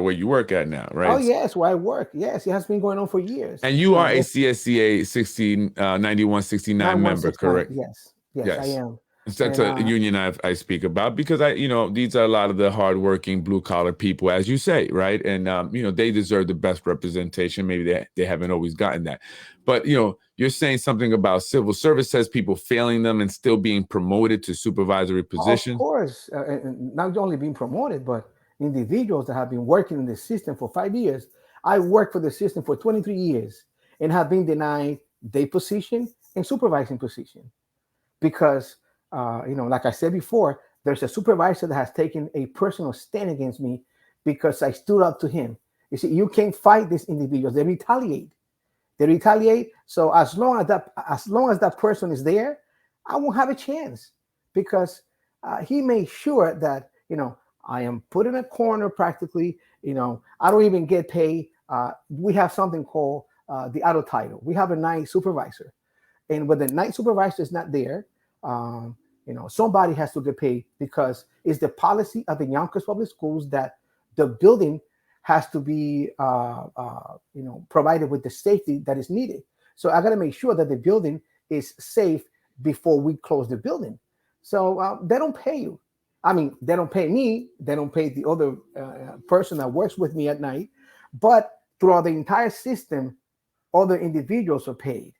where you work at now, right? Oh yes, where I work. Yes, it has been going on for years. And you are a CSCA 9169 member, correct? Yes, I am. That's a union I speak about because these are a lot of the hardworking blue collar people, as you say, right? And they deserve the best representation. Maybe they haven't always gotten that, but you're saying something about civil service says people failing them and still being promoted to supervisory positions. Of course, not only being promoted, but individuals that have been working in the system for 5 years. I worked for the system for 23 years and have been denied their position and supervising position because. Like I said before, there's a supervisor that has taken a personal stand against me because I stood up to him. You see, you can't fight these individuals. They retaliate. So as long as that person is there, I won't have a chance because he made sure that I am put in a corner practically. I don't even get paid. We have something called the auto title. We have a night supervisor, and when the night supervisor is not there. Somebody has to get paid because it's the policy of the Yonkers Public Schools that the building has to be, provided with the safety that is needed. So I got to make sure that the building is safe before we close the building. So they don't pay you. I mean, they don't pay me. They don't pay the other person that works with me at night. But throughout the entire system, other individuals are paid.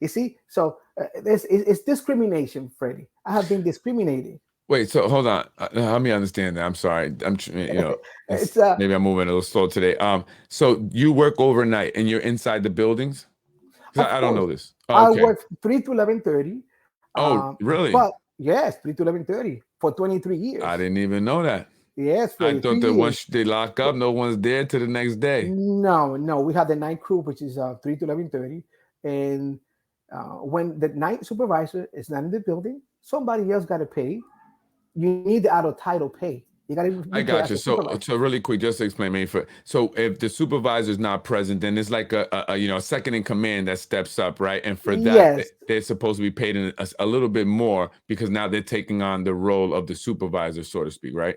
You see, so it's discrimination, Freddy. I have been discriminated. Wait, so hold on. Help me understand that. I'm sorry. It's Maybe I'm moving a little slow today. So you work overnight and you're inside the buildings? 'Cause of I don't course know this. Oh, I okay. work 3 to 11:30. Oh, really? But yes, 3 to 11:30 for 23 I years. didn't even know that. Yes, I Freddy, thought 3 that years. once they lock up, no one's there to the next day. No, we have the night crew, which is 3 to 11:30, and when the night supervisor is not in the building, somebody else got to pay. You need the out of title pay. You got to I be paid got as you. a So, supervisor. so really quick, just to explain me so if the supervisor's not present, then it's like a second in command that steps up, right? And for that, Yes, they're supposed to be paid a little bit more because now they're taking on the role of the supervisor, so to speak, right?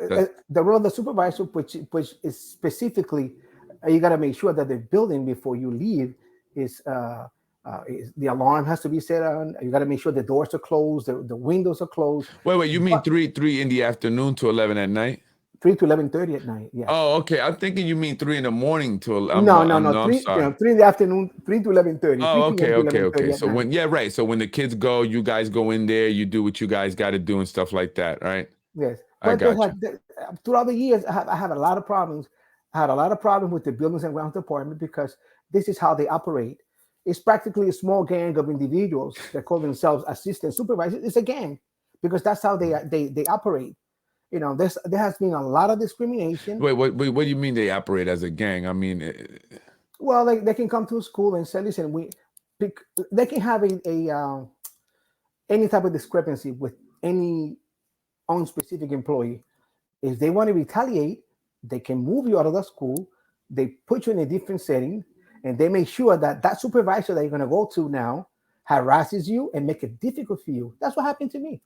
That's the role of the supervisor, which is specifically, you got to make sure that the building before you leave is the alarm has to be set on. You got to make sure the doors are closed, the windows are closed. wait. You mean But three in the afternoon to 11 at night? 3 to 11:30 at night. Yes. Oh, okay. I'm thinking you mean 3 in the morning to. No. No, I'm 3, sorry. 3 in the afternoon, 3 to 11:30, Oh, 3 p.m. to okay. 11:30 at So night. yeah, right. So when the kids go, you guys go in there, you do what you guys got to do and stuff like that, right? Yes, I but got you. throughout the years, I had a lot of problems. I had a lot of problems with the buildings and grounds department because this is how they operate. It's practically a small gang of individuals that call themselves assistant supervisors. It's a gang because that's how they operate. There has been a lot of discrimination. What do you mean they operate as a gang? I mean, Well, they can come to school and say, listen, they can have any type of discrepancy with any unspecific employee. If they want to retaliate, they can move you out of the school. They put you in a different setting, and they make sure that that supervisor that you're going to go to now harasses you and make it difficult for you. That's what happened to me.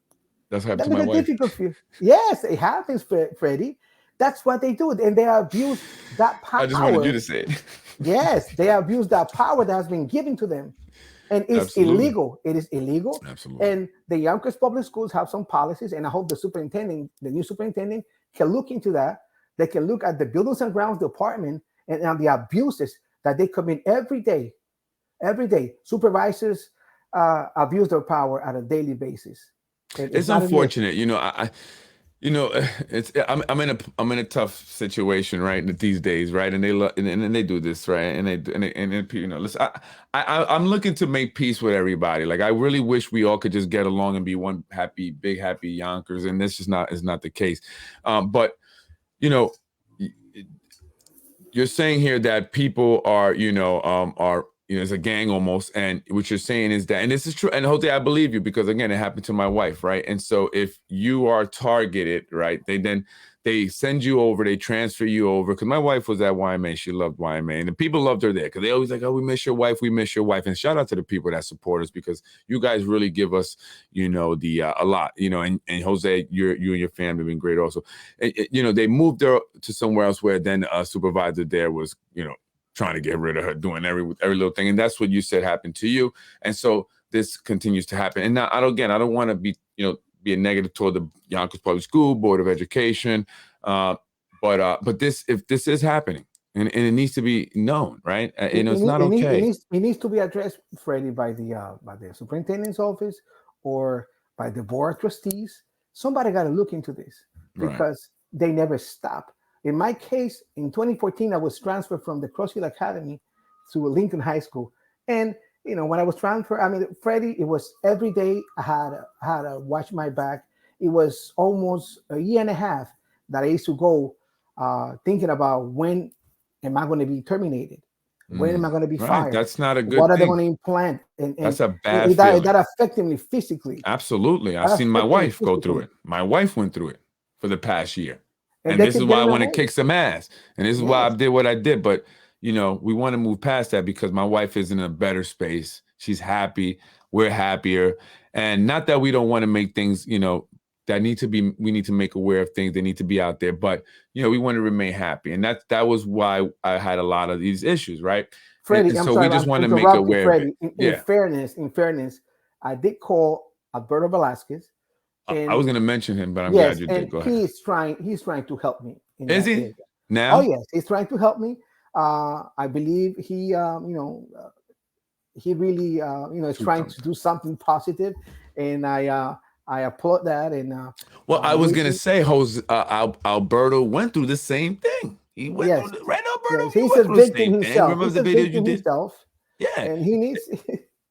that's what happened That to make my it wife. difficult for you. Yes, it happens, Freddie. That's what they do, and they abuse that I just wanted you power. to say it. Yes, they abuse that power that has been given to them, and it's Absolutely. illegal. It is illegal. Absolutely. And the Yonkers public schools have some policies, and I hope the new superintendent, can look into that. They can look at the buildings and grounds department and the abuses that they commit every day. Every day, supervisors abuse their power on a daily basis, and it's It's not admissible. unfortunate, you know, it's I'm in a tough situation right these days, right? And they do this, right? Listen, I'm looking to make peace with everybody. Like I really wish we all could just get along and be one happy, big happy Yonkers, and this is not the case. But you know, you're saying here that people are it's a gang almost, and what you're saying is that, and this is true, and Jose, I believe you because again, it happened to my wife, right? And so if you are targeted, right, they send you over, they transfer you over because my wife was at YMA, she loved YMA, and the people loved her there because they always like, oh, we miss your wife, and shout out to the people that support us because you guys really give us, the a lot, and Jose, you and your family have been great also. They moved her to somewhere else where then a supervisor there was, trying to get rid of her, doing every little thing, and that's what you said happened to you, and so this continues to happen. And now, I don't want to be, be a negative toward the Yonkers Public School Board of Education, but if this is happening, and it needs to be known, right? It's not okay, It needs to be addressed, Freddie, by the superintendent's office or by the board of trustees. Somebody got to look into this right? because they never stop. In my case, in 2014, I was transferred from the Crossfield Academy to Lincoln High School, and when I was transferred, I mean, Freddie, it was every day. I had to watch my back. It was almost a year and a half that I used to go thinking about when am I going to be terminated? When am I going to be Right. fired? That's not a What good are they thing. going to implant? And That's a bad feeling. that affected me physically. Absolutely. I've That seen my affected me wife go through physically. it. My wife went through it for the past year. And And they this is keep why I getting want to away. kick some ass. And this is why I Yes. did what I did. But, we want to move past that because my wife is in a better space. She's happy. We're happier. And not that we don't want to make things, we need to make aware of things. They need to be out there. But, we want to remain happy. And that was why I had a lot of these issues, right? Freddie, And I'm so we sorry, just I'm want to make interrupting, aware of it. Freddie. In Yeah. fairness, I did call Alberto Velasquez, I and was going to mention him, but I'm glad yes, you did. and Go ahead. he's trying to help me in Is that he area. Oh now? yes, he's trying to help me. I believe he really is Too trying dumb. to do something positive, and I applaud that. And Well, I was gonna we say, Jose Alberto went through the same thing. He went yes, through right, Alberto. yes, You he's went a through the victim same thing. himself. Remember He's the a videos you victim did? himself, Yeah, and he needs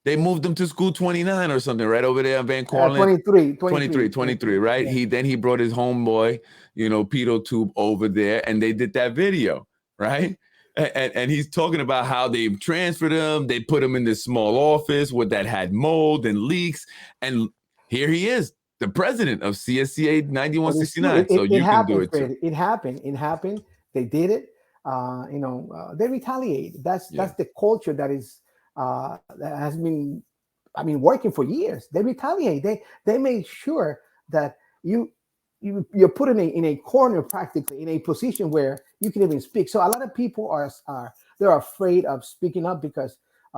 they moved him to school 29 or something, right over there on Van Cortlandt. 23, 23, right? Yeah. He brought his homeboy, pedo tube over there, and they did that video, right? And he's talking about how they transferred him, they put him in this small office with that had mold and leaks, and here he is, the president of CSCA But it's true. 9169. So It you can do happened, it too. Fred. It happened. It happened. They did it. They retaliate. That's Yeah. the culture that has been, working for years. They retaliate. They make sure that you're put in a corner, practically in a position where you can even speak. So a lot of people they're afraid of speaking up because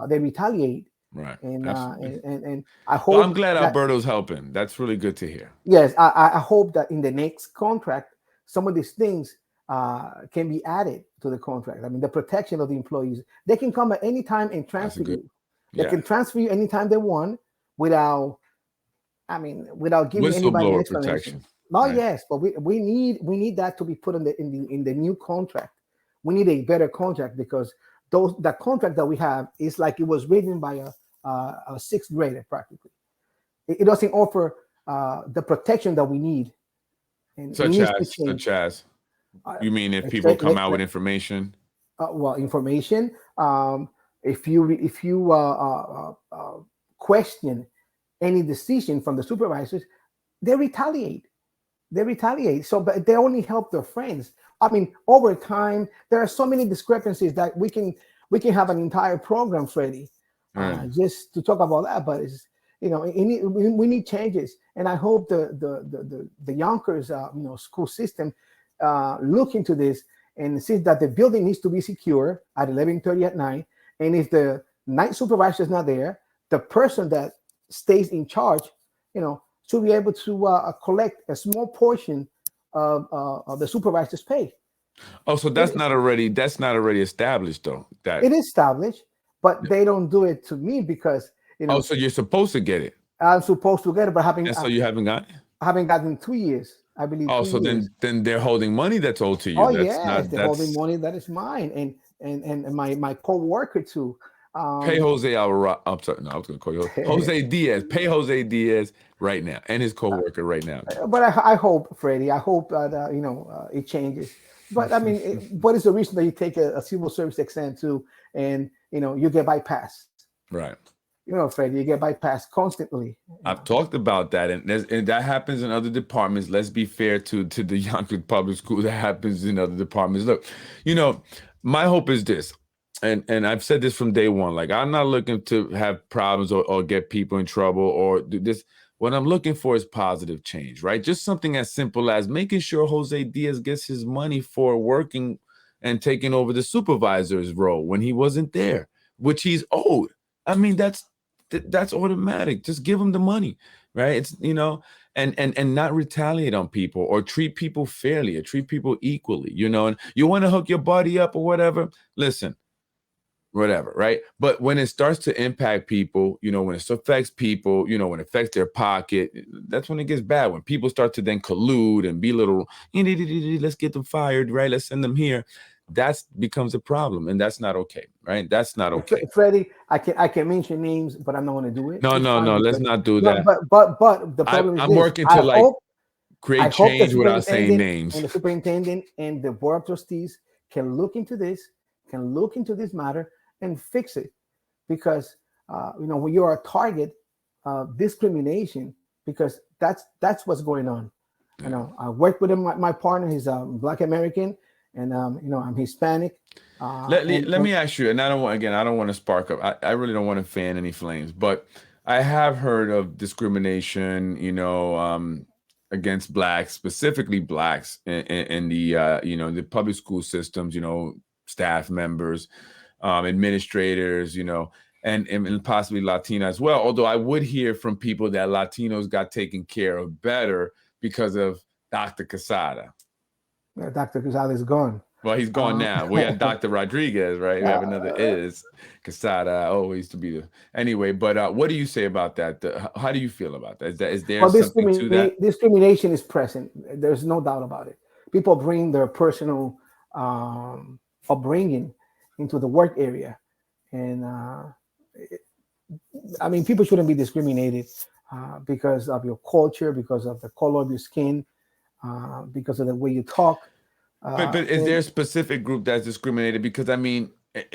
they retaliate. Right. And Absolutely. and I Well, I'm hope glad that, Alberto's helping. That's really good to hear. yes, I hope that in the next contract, some of these things can be added to the contract. I mean, the protection of the employees. They can come at any time and That's a transfer good. you. They Yeah. can transfer you anytime they want without, without giving anybody an Whistleblower explanation. protection. Oh Right. yes, but we need that to be put in the new contract. We need a better contract because the contract that we have is like it was written by a sixth grader practically. It doesn't offer the protection that we need, and it Such needs to as, change. you mean if Let's people say, come out with information? well, information. If you question any decision from the supervisors, they retaliate. They retaliate. So, but they only help their friends. I mean, over time, there are so many discrepancies that we can have an entire program, Freddy, Right. just to talk about that. But it's we need changes, and I hope the Yonkers school system look into this and see that the building needs to be secure at 11:30 at night. And if the night supervisor is not there, the person that stays in charge, should be able to collect a small portion of the supervisor's pay. Oh, so that's not already established though. It is established, but they don't do it to me because Oh, so you're supposed to get it, I'm supposed to get it, but and so you haven't got it. I haven't gotten 2 years. I believe Oh, 2 so years. then they're holding money that's owed to you. Oh That's yes, not they're holding money that is mine, and my co-worker too. Pay Jose Alvarado. I'm sorry, no, I was going to call you Jose Diaz. Pay Jose Diaz right now and his co-worker right now. But I hope, Freddie, I hope that it changes. But I mean, what is the reason that you take a civil service exam too, and you get bypassed? Right. Freddie, you get bypassed constantly. I've talked about that, and that happens in other departments. Let's be fair to the Yonkers Public School. That happens in other departments. Look, my hope is this, and I've said this from day one. Like, I'm not looking to have problems or get people in trouble or do this. What I'm looking for is positive change, right? Just something as simple as making sure Jose Diaz gets his money for working and taking over the supervisor's role when he wasn't there, which he's owed. I mean, that's automatic. Just give them the money, right? It's and not retaliate on people or treat people fairly or treat people equally, and you want to hook your buddy up or whatever, listen, whatever, right? But when it starts to impact people, when it affects people, when it affects their pocket, that's when it gets bad. When people start to then collude and be little, let's get them fired, right? Let's send them here. That becomes a problem, and that's not okay, right? That's not okay. Freddie, I can mention names, but I'm not going to do it. No, let's not do that. But the problem is I'm this. working to create change the without saying superintendent names. and the superintendent and the board of trustees can look into this matter and fix it, because when you're a target of discrimination, because that's what's going on. Yeah. I work with him. My partner, he's Black American, and I'm Hispanic. Let me ask you, and I don't want to spark up. I really don't want to fan any flames, but I have heard of discrimination, against blacks, specifically blacks in the the public school systems, staff members, administrators, and possibly Latina as well. Although I would hear from people that Latinos got taken care of better because of Dr. Quesada. Dr. Quesada is gone. Well, he's gone now. We had Dr. Rodriguez, right? We have another is Casada. Oh, he used to be the anyway. But what do you say about that? How do you feel about that? Is there Well, something to that? discrimination is present. There's no doubt about it. People bring their personal upbringing into the work area, and I mean, people shouldn't be discriminated because of your culture, because of the color of your skin, because of the way you talk. But is there And a specific group that's discriminated? Because I mean,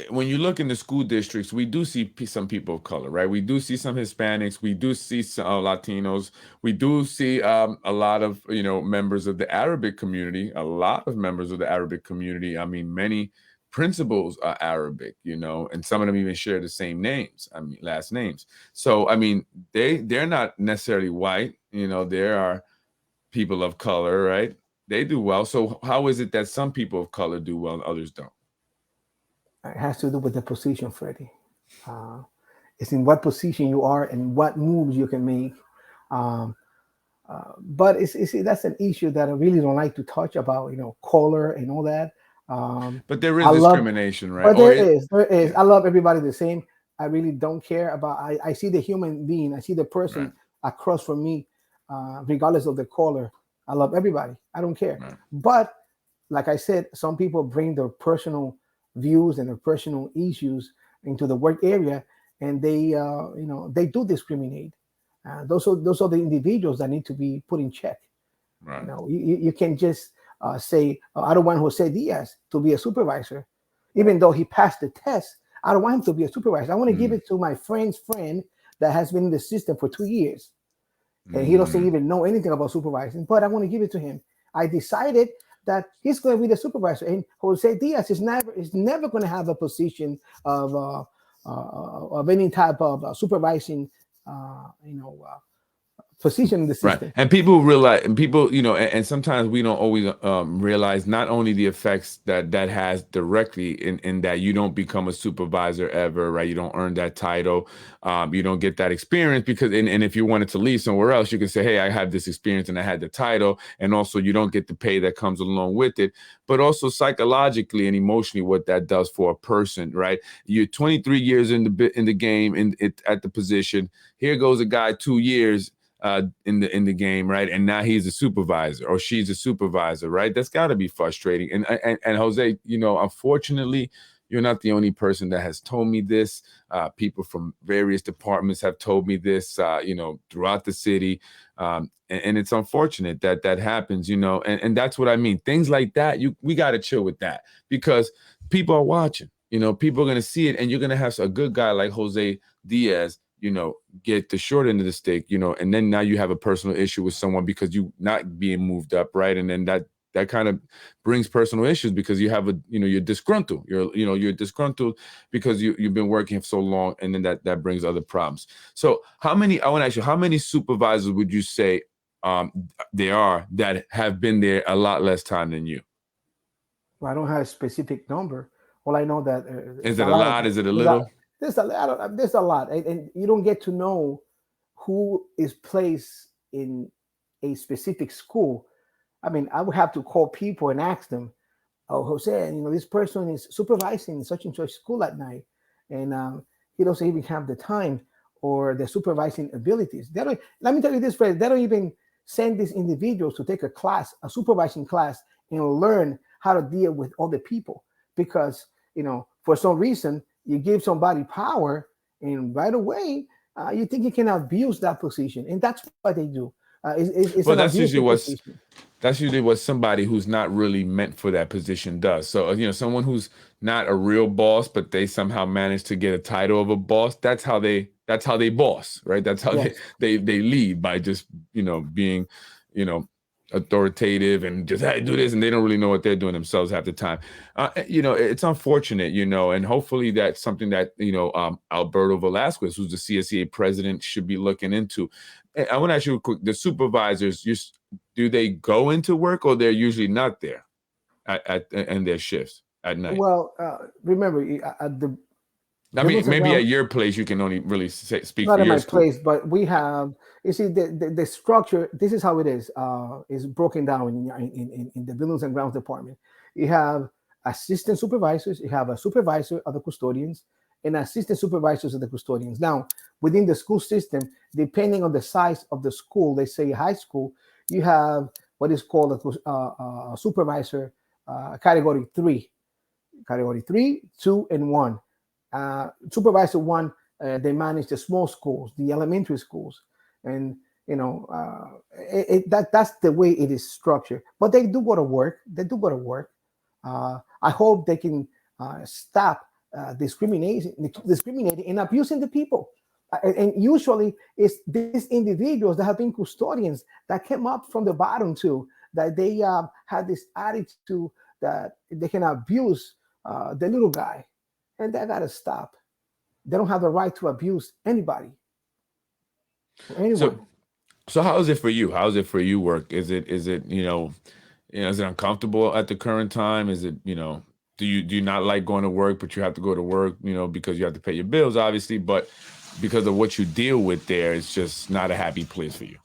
when you look in the school districts, we do see some people of color, right? We do see some Hispanics, we do see some Latinos, we do see a lot of members of the Arabic community, a lot of members of the Arabic community. I mean, many principals are Arabic, and some of them even share the same names. I mean, last names. So I mean, they're not necessarily white. There are people of color, right? They do well. So how is it that some people of color do well and others don't? it has to do with the position, Freddie. Uh, it's in what position you are and what moves you can make. Um, but that's an issue that I really don't like to touch about, color and all that. But there is I love, discrimination, right? but there is. Yeah, I love everybody the same. I really don't care about. I see the human being. I see the right, person across from me, regardless of the color. I love everybody. I don't care. right. But like I said, some people bring their personal views and their personal issues into the work area, and they do discriminate. Those are the individuals that need to be put in check. Right. You can just say, I don't want Jose Diaz to be a supervisor, even though he passed the test. I don't want him to be a supervisor. I want to give it to my friend's friend that has been in the system for 2 years, and he doesn't even know anything about supervising, but I want to give it to him. I decided that he's going to be the supervisor, and Jose Diaz is never going to have a position of any type of supervising, position in the Right. system. And people realize, and people, and sometimes we don't always realize not only the effects that has directly in that you don't become a supervisor ever, right? You don't earn that title. You don't get that experience because, and if you wanted to leave somewhere else, you can say, hey, I have this experience and I had the title. And also you don't get the pay that comes along with it, but also psychologically and emotionally what that does for a person, right? You're 23 years in the game, at the position. Here goes a guy 2 years in the game, right? And now he's a supervisor or she's a supervisor, right? That's got to be frustrating. And Jose, unfortunately, you're not the only person that has told me this. People from various departments have told me this, throughout the city. And it's unfortunate that happens, and that's what I mean. Things like that, we got to chill with that because people are watching. People are going to see it, and you're going to have a good guy like Jose Diaz, get the short end of the stick, and then now you have a personal issue with someone because you not being moved up, right? And then that kind of brings personal issues because you have you're disgruntled. You're disgruntled because you've been working for so long, and then that brings other problems. So I want to ask you, how many supervisors would you say there are that have been there a lot less time than you? Well, I don't have a specific number. All I know that Is a it a lot of lot? Is it a there's a, little? there's a lot, and you don't get to know who is placed in a specific school. I mean, I would have to call people and ask them, "Oh, Jose, this person is supervising such and such school at night, and he doesn't even have the time or the supervising abilities." They don't. Let me tell you this, Fred. They don't even send these individuals to take a supervising class, and learn how to deal with other people because for some reason you give somebody power and right away you think you can abuse that position, and that's what they do. It's Well, an abusive position. that's usually what somebody who's not really meant for that position does. So, someone who's not a real boss, but they somehow manage to get a title of a boss. That's how they boss, right? That's how Yes. they lead by just, being, you know, authoritative and just, hey, do this. And they don't really know what they're doing themselves half the time. It's unfortunate, and hopefully that's something that, Alberto Velasquez, who's the CSEA president, should be looking into. I want to ask you a quick, the supervisors, do they go into work or they're usually not there in their shifts at night? Well, remember at the I buildings mean, and maybe grounds, at your place, you can only really speak not for in your my school. place, but we have. You see, the structure. This is how it is. Is broken down in the buildings and grounds department. You have assistant supervisors, you have a supervisor of the custodians, and assistant supervisors of the custodians. Now, within the school system, depending on the size of the school, they say high school, you have what is called a supervisor category 3. Category 3, 2, and 1. Supervisor 1, they manage the small schools, the elementary schools, and that's the way it is structured. But they do go to work. They do go to work. I hope they can stop discriminating and abusing the people. And usually, it's these individuals that have been custodians that came up from the bottom too, that they had this attitude that they can abuse the little guy, and that gotta stop. They don't have the right to abuse anybody or anyone. So how is it for you? How is it for you work? Is it is it uncomfortable at the current time? Is it, do you not like going to work, but you have to go to work, because you have to pay your bills, obviously, but because of what you deal with there, it's just not a happy place for you.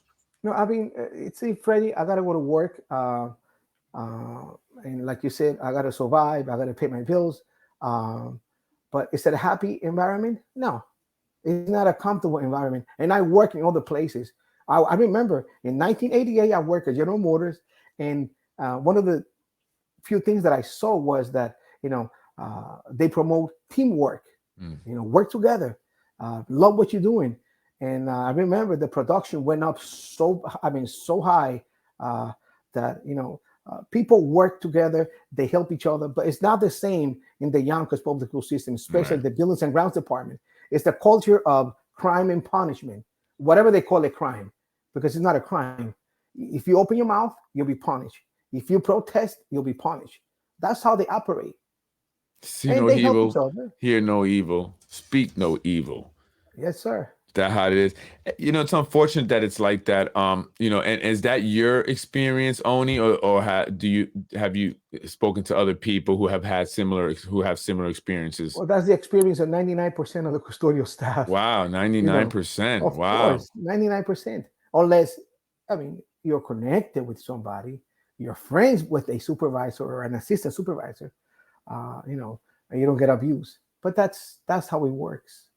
No, I mean, it's Freddy. I gotta go to work, and like you said, I gotta survive. I gotta pay my bills. But is it a happy environment? No, it's not a comfortable environment. And I work in other places. I remember in 1988, I worked at General Motors, and one of the few things that I saw was that they promote teamwork. Work together, love what you're doing. And I remember the production went up so high that people work together, they help each other, but it's not the same in the Yonkers public school system, especially the Buildings and Grounds Department. It's the culture of crime and punishment, whatever they call it, crime, because it's not a crime. If you open your mouth, you'll be punished. If you protest, you'll be punished. That's how they operate. See no evil, hear no evil, speak no evil. Yes, sir. That how it is. It's unfortunate that it's like that. And is that your experience, Oni, or have you spoken to other people who have similar experiences? Well, that's the experience of 99% of the custodial staff. Wow, 99%. Of course, 99%. Unless, you're connected with somebody, you're friends with a supervisor or an assistant supervisor, and you don't get abused. But that's how it works.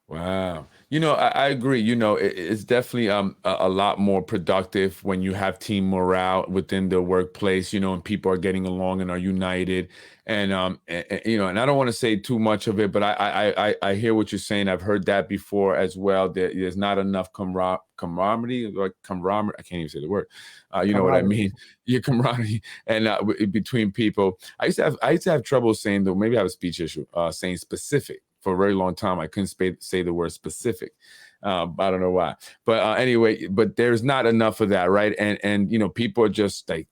Wow. I agree. It's definitely a lot more productive when you have team morale within the workplace, and people are getting along and are united. And and I don't want to say too much of it, but I hear what you're saying. I've heard that before as well. There's not enough camaraderie, or camaraderie. I can't even say the word. You know what I mean? Your camaraderie and between people. I used to have trouble saying, though, maybe I have a speech issue, saying specific. For a very long time, I couldn't say the word specific. I don't know why, but anyway, but there's not enough of that, right? And people are just like,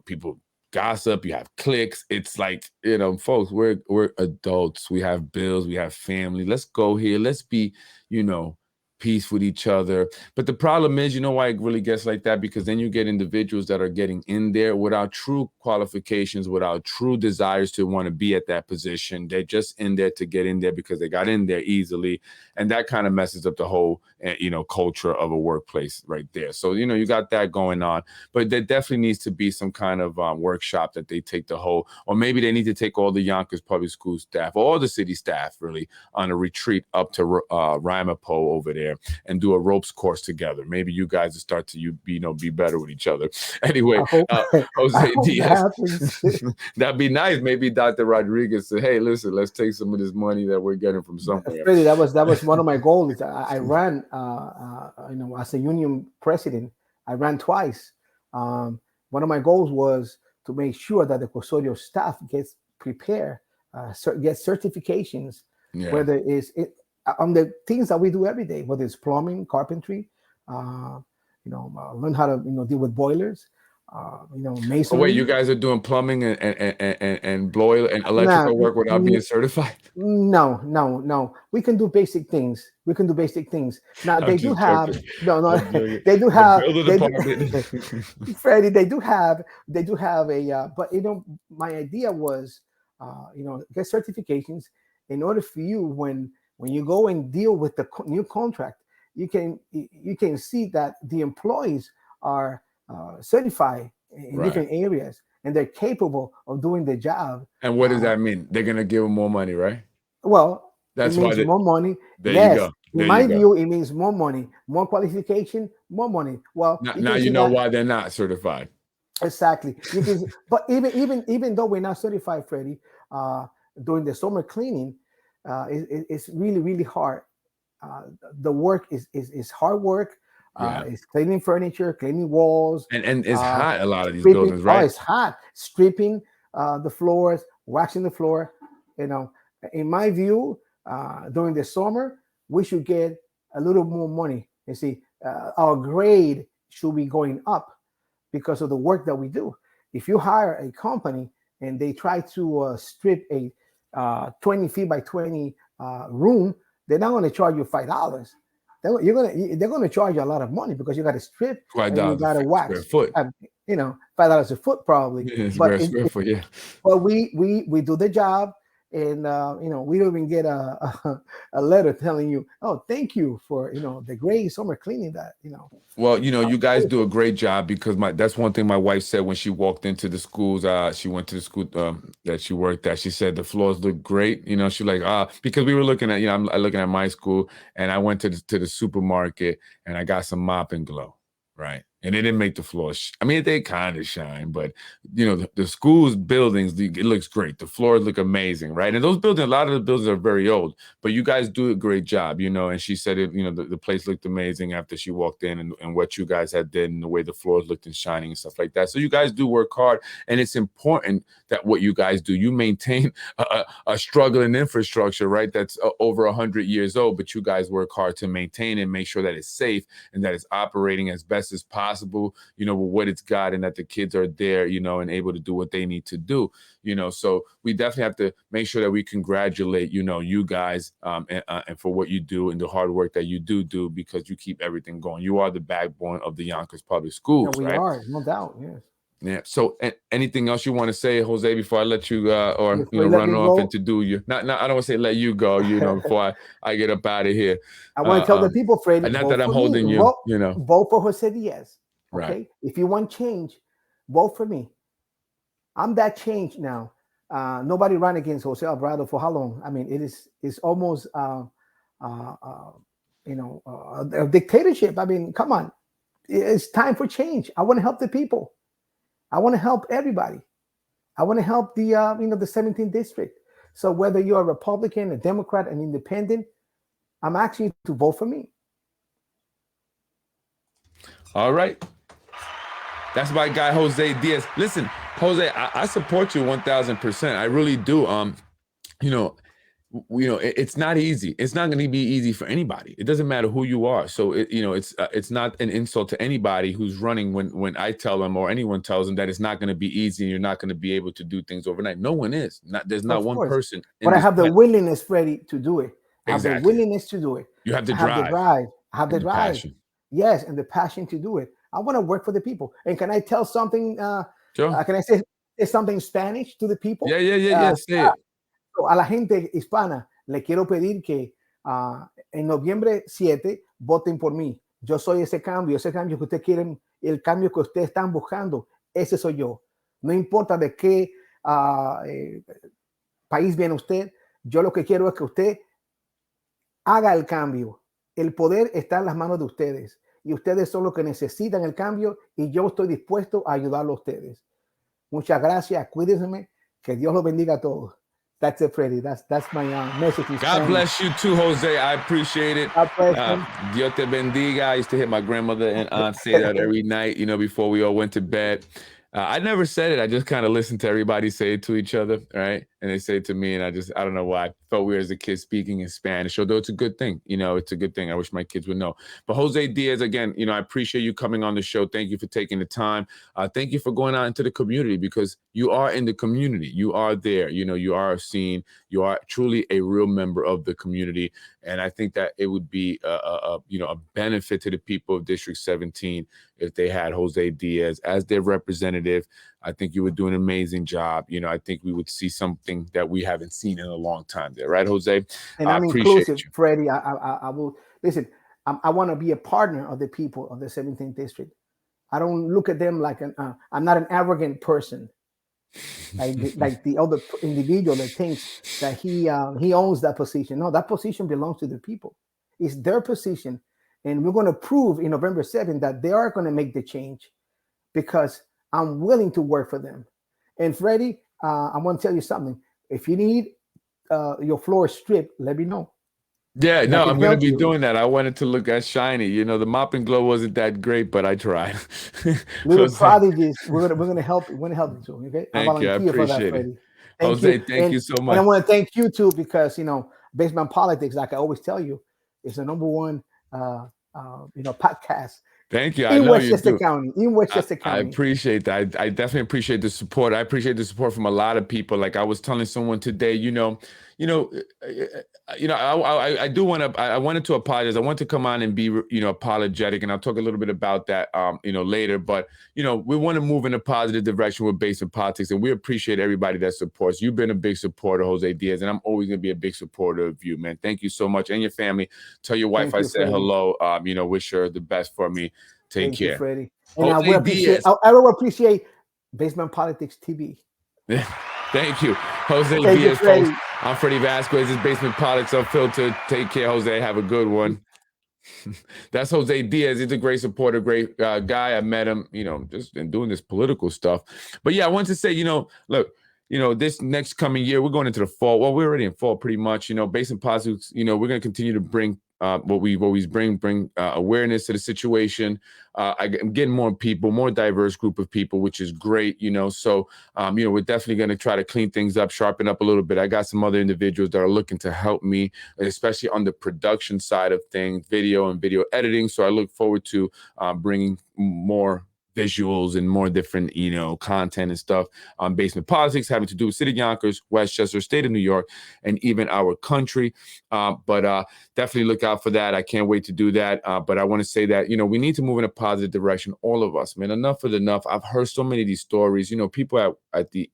people gossip. You have cliques. It's like, folks, we're adults. We have bills. We have family. Let's go here. Let's be, peace with each other. But the problem is, why it really gets like that? Because then you get individuals that are getting in there without true qualifications, without true desires to want to be at that position. They're just in there to get in there because they got in there easily. And that kind of messes up the whole, culture of a workplace right there. So, you got that going on. But there definitely needs to be some kind of workshop that they take the whole, or maybe they need to take all the Yonkers public school staff, all the city staff really, on a retreat up to Ramapo over there and do a ropes course together. Maybe you guys will start to be better with each other. Anyway, Jose Diaz, that'd be nice. Maybe Dr. Rodriguez said, "Hey, listen, let's take some of this money that we're getting from somewhere." Really, that was one of my goals. I ran, as a union president. I ran twice. One of my goals was to make sure that the custodial staff gets prepared, gets certifications, whether it's on the things that we do every day, whether it's plumbing, carpentry, learn how to deal with boilers, masonry. Oh, wait, you guys are doing plumbing and boiler and electrical work without being certified? No. We can do basic things. Now they do have they do have Freddie. They do have a but my idea was get certifications in order for you when you go and deal with the new contract, you can see that the employees are certified in different areas, and they're capable of doing the job. And what does that mean? They're gonna give them more money, right? Well, it That's why. means more money. There you Yes, go. in There you my go. view, it means more money, more qualification, more money. Well, you Now can you see know that why they're not certified. exactly. You can, but even though we're not certified, Freddie, uh, doing the summer cleaning, it's really hard. Uh, the work is hard work. Yeah. It's cleaning furniture, cleaning walls, And it's hot, a lot of these stripping. buildings, Oh, right? it's hot. Stripping the floors, waxing the floor. You know, in my view, during the summer, we should get a little more money. You see, our grade should be going up because of the work that we do. If you hire a company and they try to strip a 20 feet by 20 room, they're not going to charge you $5. They're going to charge you a lot of money because you got to strip and you $5 got to a square wax. foot. $5 a foot probably. Yeah, But square foot, yeah. but we do the job, and we don't even get a letter telling you, oh, thank you for the great summer cleaning that. Well, you guys do a great job because that's one thing my wife said when she walked into the schools. She went to the school that she worked at. She said the floors look great. She like because we were looking at I'm looking at my school, and I went to the supermarket and I got some Mop and Glow, right? And it didn't make the floors. I mean, they kind of shine, but the school's buildings, it looks great. The floors look amazing, right? And those buildings, a lot of the buildings are very old, but you guys do a great job, And she said it, the place looked amazing after she walked in, and what you guys had did, and the way the floors looked and shining and stuff like that. So you guys do work hard, and it's important that what you guys do, you maintain a struggling infrastructure, right? That's over 100 years old, but you guys work hard to maintain and make sure that it's safe and that it's operating as best as possible, with what it's got, and that the kids are there, and able to do what they need to do, So we definitely have to make sure that we congratulate, you guys, and for what you do and the hard work that you do, because you keep everything going. You are the backbone of the Yonkers Public Schools, we right? are, no doubt, yes. Yeah. So, anything else you want to say, Jose, before I let you or Before you let run me off go, into do you? Not. I don't want to say let you go. Before I get up out of here. I want to tell the people, Freddie, Not vote that I'm for me. holding you. Vote for Jose Diaz. Okay, Right. if you want change, vote for me. I'm that change now. Nobody ran against Jose Alvarado for how long? I mean, it's almost a dictatorship. I mean, come on, it's time for change. I want to help the people. I want to help everybody. I want to help the the 17th district. So whether you're a Republican, a Democrat, an Independent, I'm asking you to vote for me. All right. That's my guy, Jose Diaz. Listen, Jose, I support you 1,000%. I really do. It's not easy. It's not going to be easy for anybody. It doesn't matter who you are. So it's not an insult to anybody who's running when I tell them, or anyone tells them, that it's not going to be easy and you're not going to be able to do things overnight. No one is. There's not one person. But I have the willingness, Freddie, to do it. I have Exactly. the willingness to do it. You have the I drive. have the drive. I have the drive. Passion. Yes, and the passion to do it. I want to work for the people. And can I tell something? Sure. Can I say something in Spanish to the people? Yeah. Say it. So a la gente hispana le quiero pedir que en noviembre 7 voten por mí. Yo soy ese cambio que ustedes quieren, el cambio que ustedes están buscando. Ese soy yo. No importa de qué país viene usted. Yo lo que quiero es que usted haga el cambio. El poder está en las manos de ustedes. Y ustedes son los que necesitan el cambio, y yo estoy dispuesto a ayudarlo a ustedes. Muchas gracias. Cuídense. Que Dios los bendiga a todos. That's it, Freddy. That's my message. God bless you too, Jose. I appreciate it. Dios te bendiga. I used to hear my grandmother and aunt say that every night, before we all went to bed. I never said it. I just kind of listened to everybody say it to each other, right? And they say it to me, and I don't know why. I felt weird as a kid speaking in Spanish, although it's a good thing. It's a good thing. I wish my kids would know. But Jose Diaz, again, I appreciate you coming on the show. Thank you for taking the time. Thank you for going out into the community, because you are in the community. You are there. You are seen. You are truly a real member of the community. And I think that it would be a benefit to the people of District 17 if they had Jose Diaz as their representative. I think you would do an amazing job. I think we would see something that we haven't seen in a long time there. Right, Jose? And I'm inclusive, Freddie. I will listen. I want to be a partner of the people of the 17th district. I don't look at them like I'm not an arrogant person. like the other individual that thinks that he owns that position. No, that position belongs to the people. It's their position, and we're going to prove in November 7th that they are going to make the change because I'm willing to work for them. And Freddie, I'm going to tell you something. If you need your floor stripped, let me know. Yeah, And I no, can I'm going to help be you. doing that. I wanted to look as shiny. You know, the mop and glow wasn't that great, but I tried. Little Jose, prodigies. We're gonna help. We're gonna help you too. Okay, I thank you. I volunteer for that, appreciate it. Freddie. Thank Jose, you, thank you so and I much. want to thank you too because Basement Politics, like I always tell you, is the #1 podcast Thank you. I in know you Westchester do. County. In Westchester I County. appreciate that. I definitely appreciate the support. I appreciate the support from a lot of people. Like I was telling someone today, I do want to. I wanted to apologize. I want to come on and be, apologetic, and I'll talk a little bit about that, later. But we want to move in a positive direction with Basement Politics, and we appreciate everybody that supports. You've been a big supporter, Jose Diaz, and I'm always gonna be a big supporter of you, man. Thank you so much, and your family. Tell your wife Thank I you, said Freddie. hello. Wish her the best for me. Take Thank you, care. Freddie. And I Jose will appreciate. Diaz. I will appreciate Basement Politics TV. Thank you, Jose Thank you, Diaz, folks. Freddie. I'm Freddy Vazquez. This Basement Politics Unfiltered. Take care, Jose. Have a good one. That's Jose Diaz. He's a great supporter, great guy. I met him, just in doing this political stuff. But yeah, I wanted to say, look, this next coming year, we're going into the fall. Well, we're already in fall pretty much. Basement Politics, we're going to continue to bring what we've always bring awareness to the situation. I'm getting more people, more diverse group of people, which is great, so we're definitely going to try to clean things up, sharpen up a little bit. I got some other individuals that are looking to help me, especially on the production side of things, video and video editing. So I look forward to bringing more visuals and more different, content and stuff on Basement Politics, having to do with City of Yonkers, Westchester, state of New York, and even our country. But definitely look out for that. I can't wait to do that. But I want to say that, we need to move in a positive direction. All of us, man, enough is enough. I've heard so many of these stories, people at the,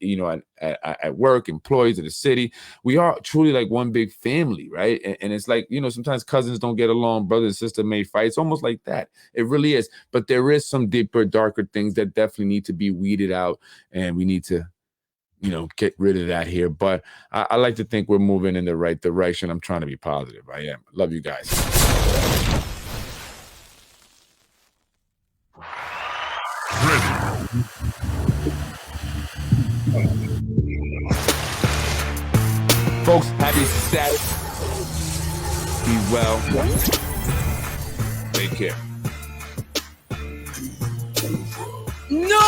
at work, employees of the city. We are truly like one big family, right? And it's like, sometimes cousins don't get along, brother and sister may fight. It's almost like that. It really is. But there is some deeper, darker things that definitely need to be weeded out, and we need to get rid of that here. But I like to think we're moving in the right direction. I'm trying to be positive. I am. Love you guys. Folks, happy Saturday. Be well. Take care. No!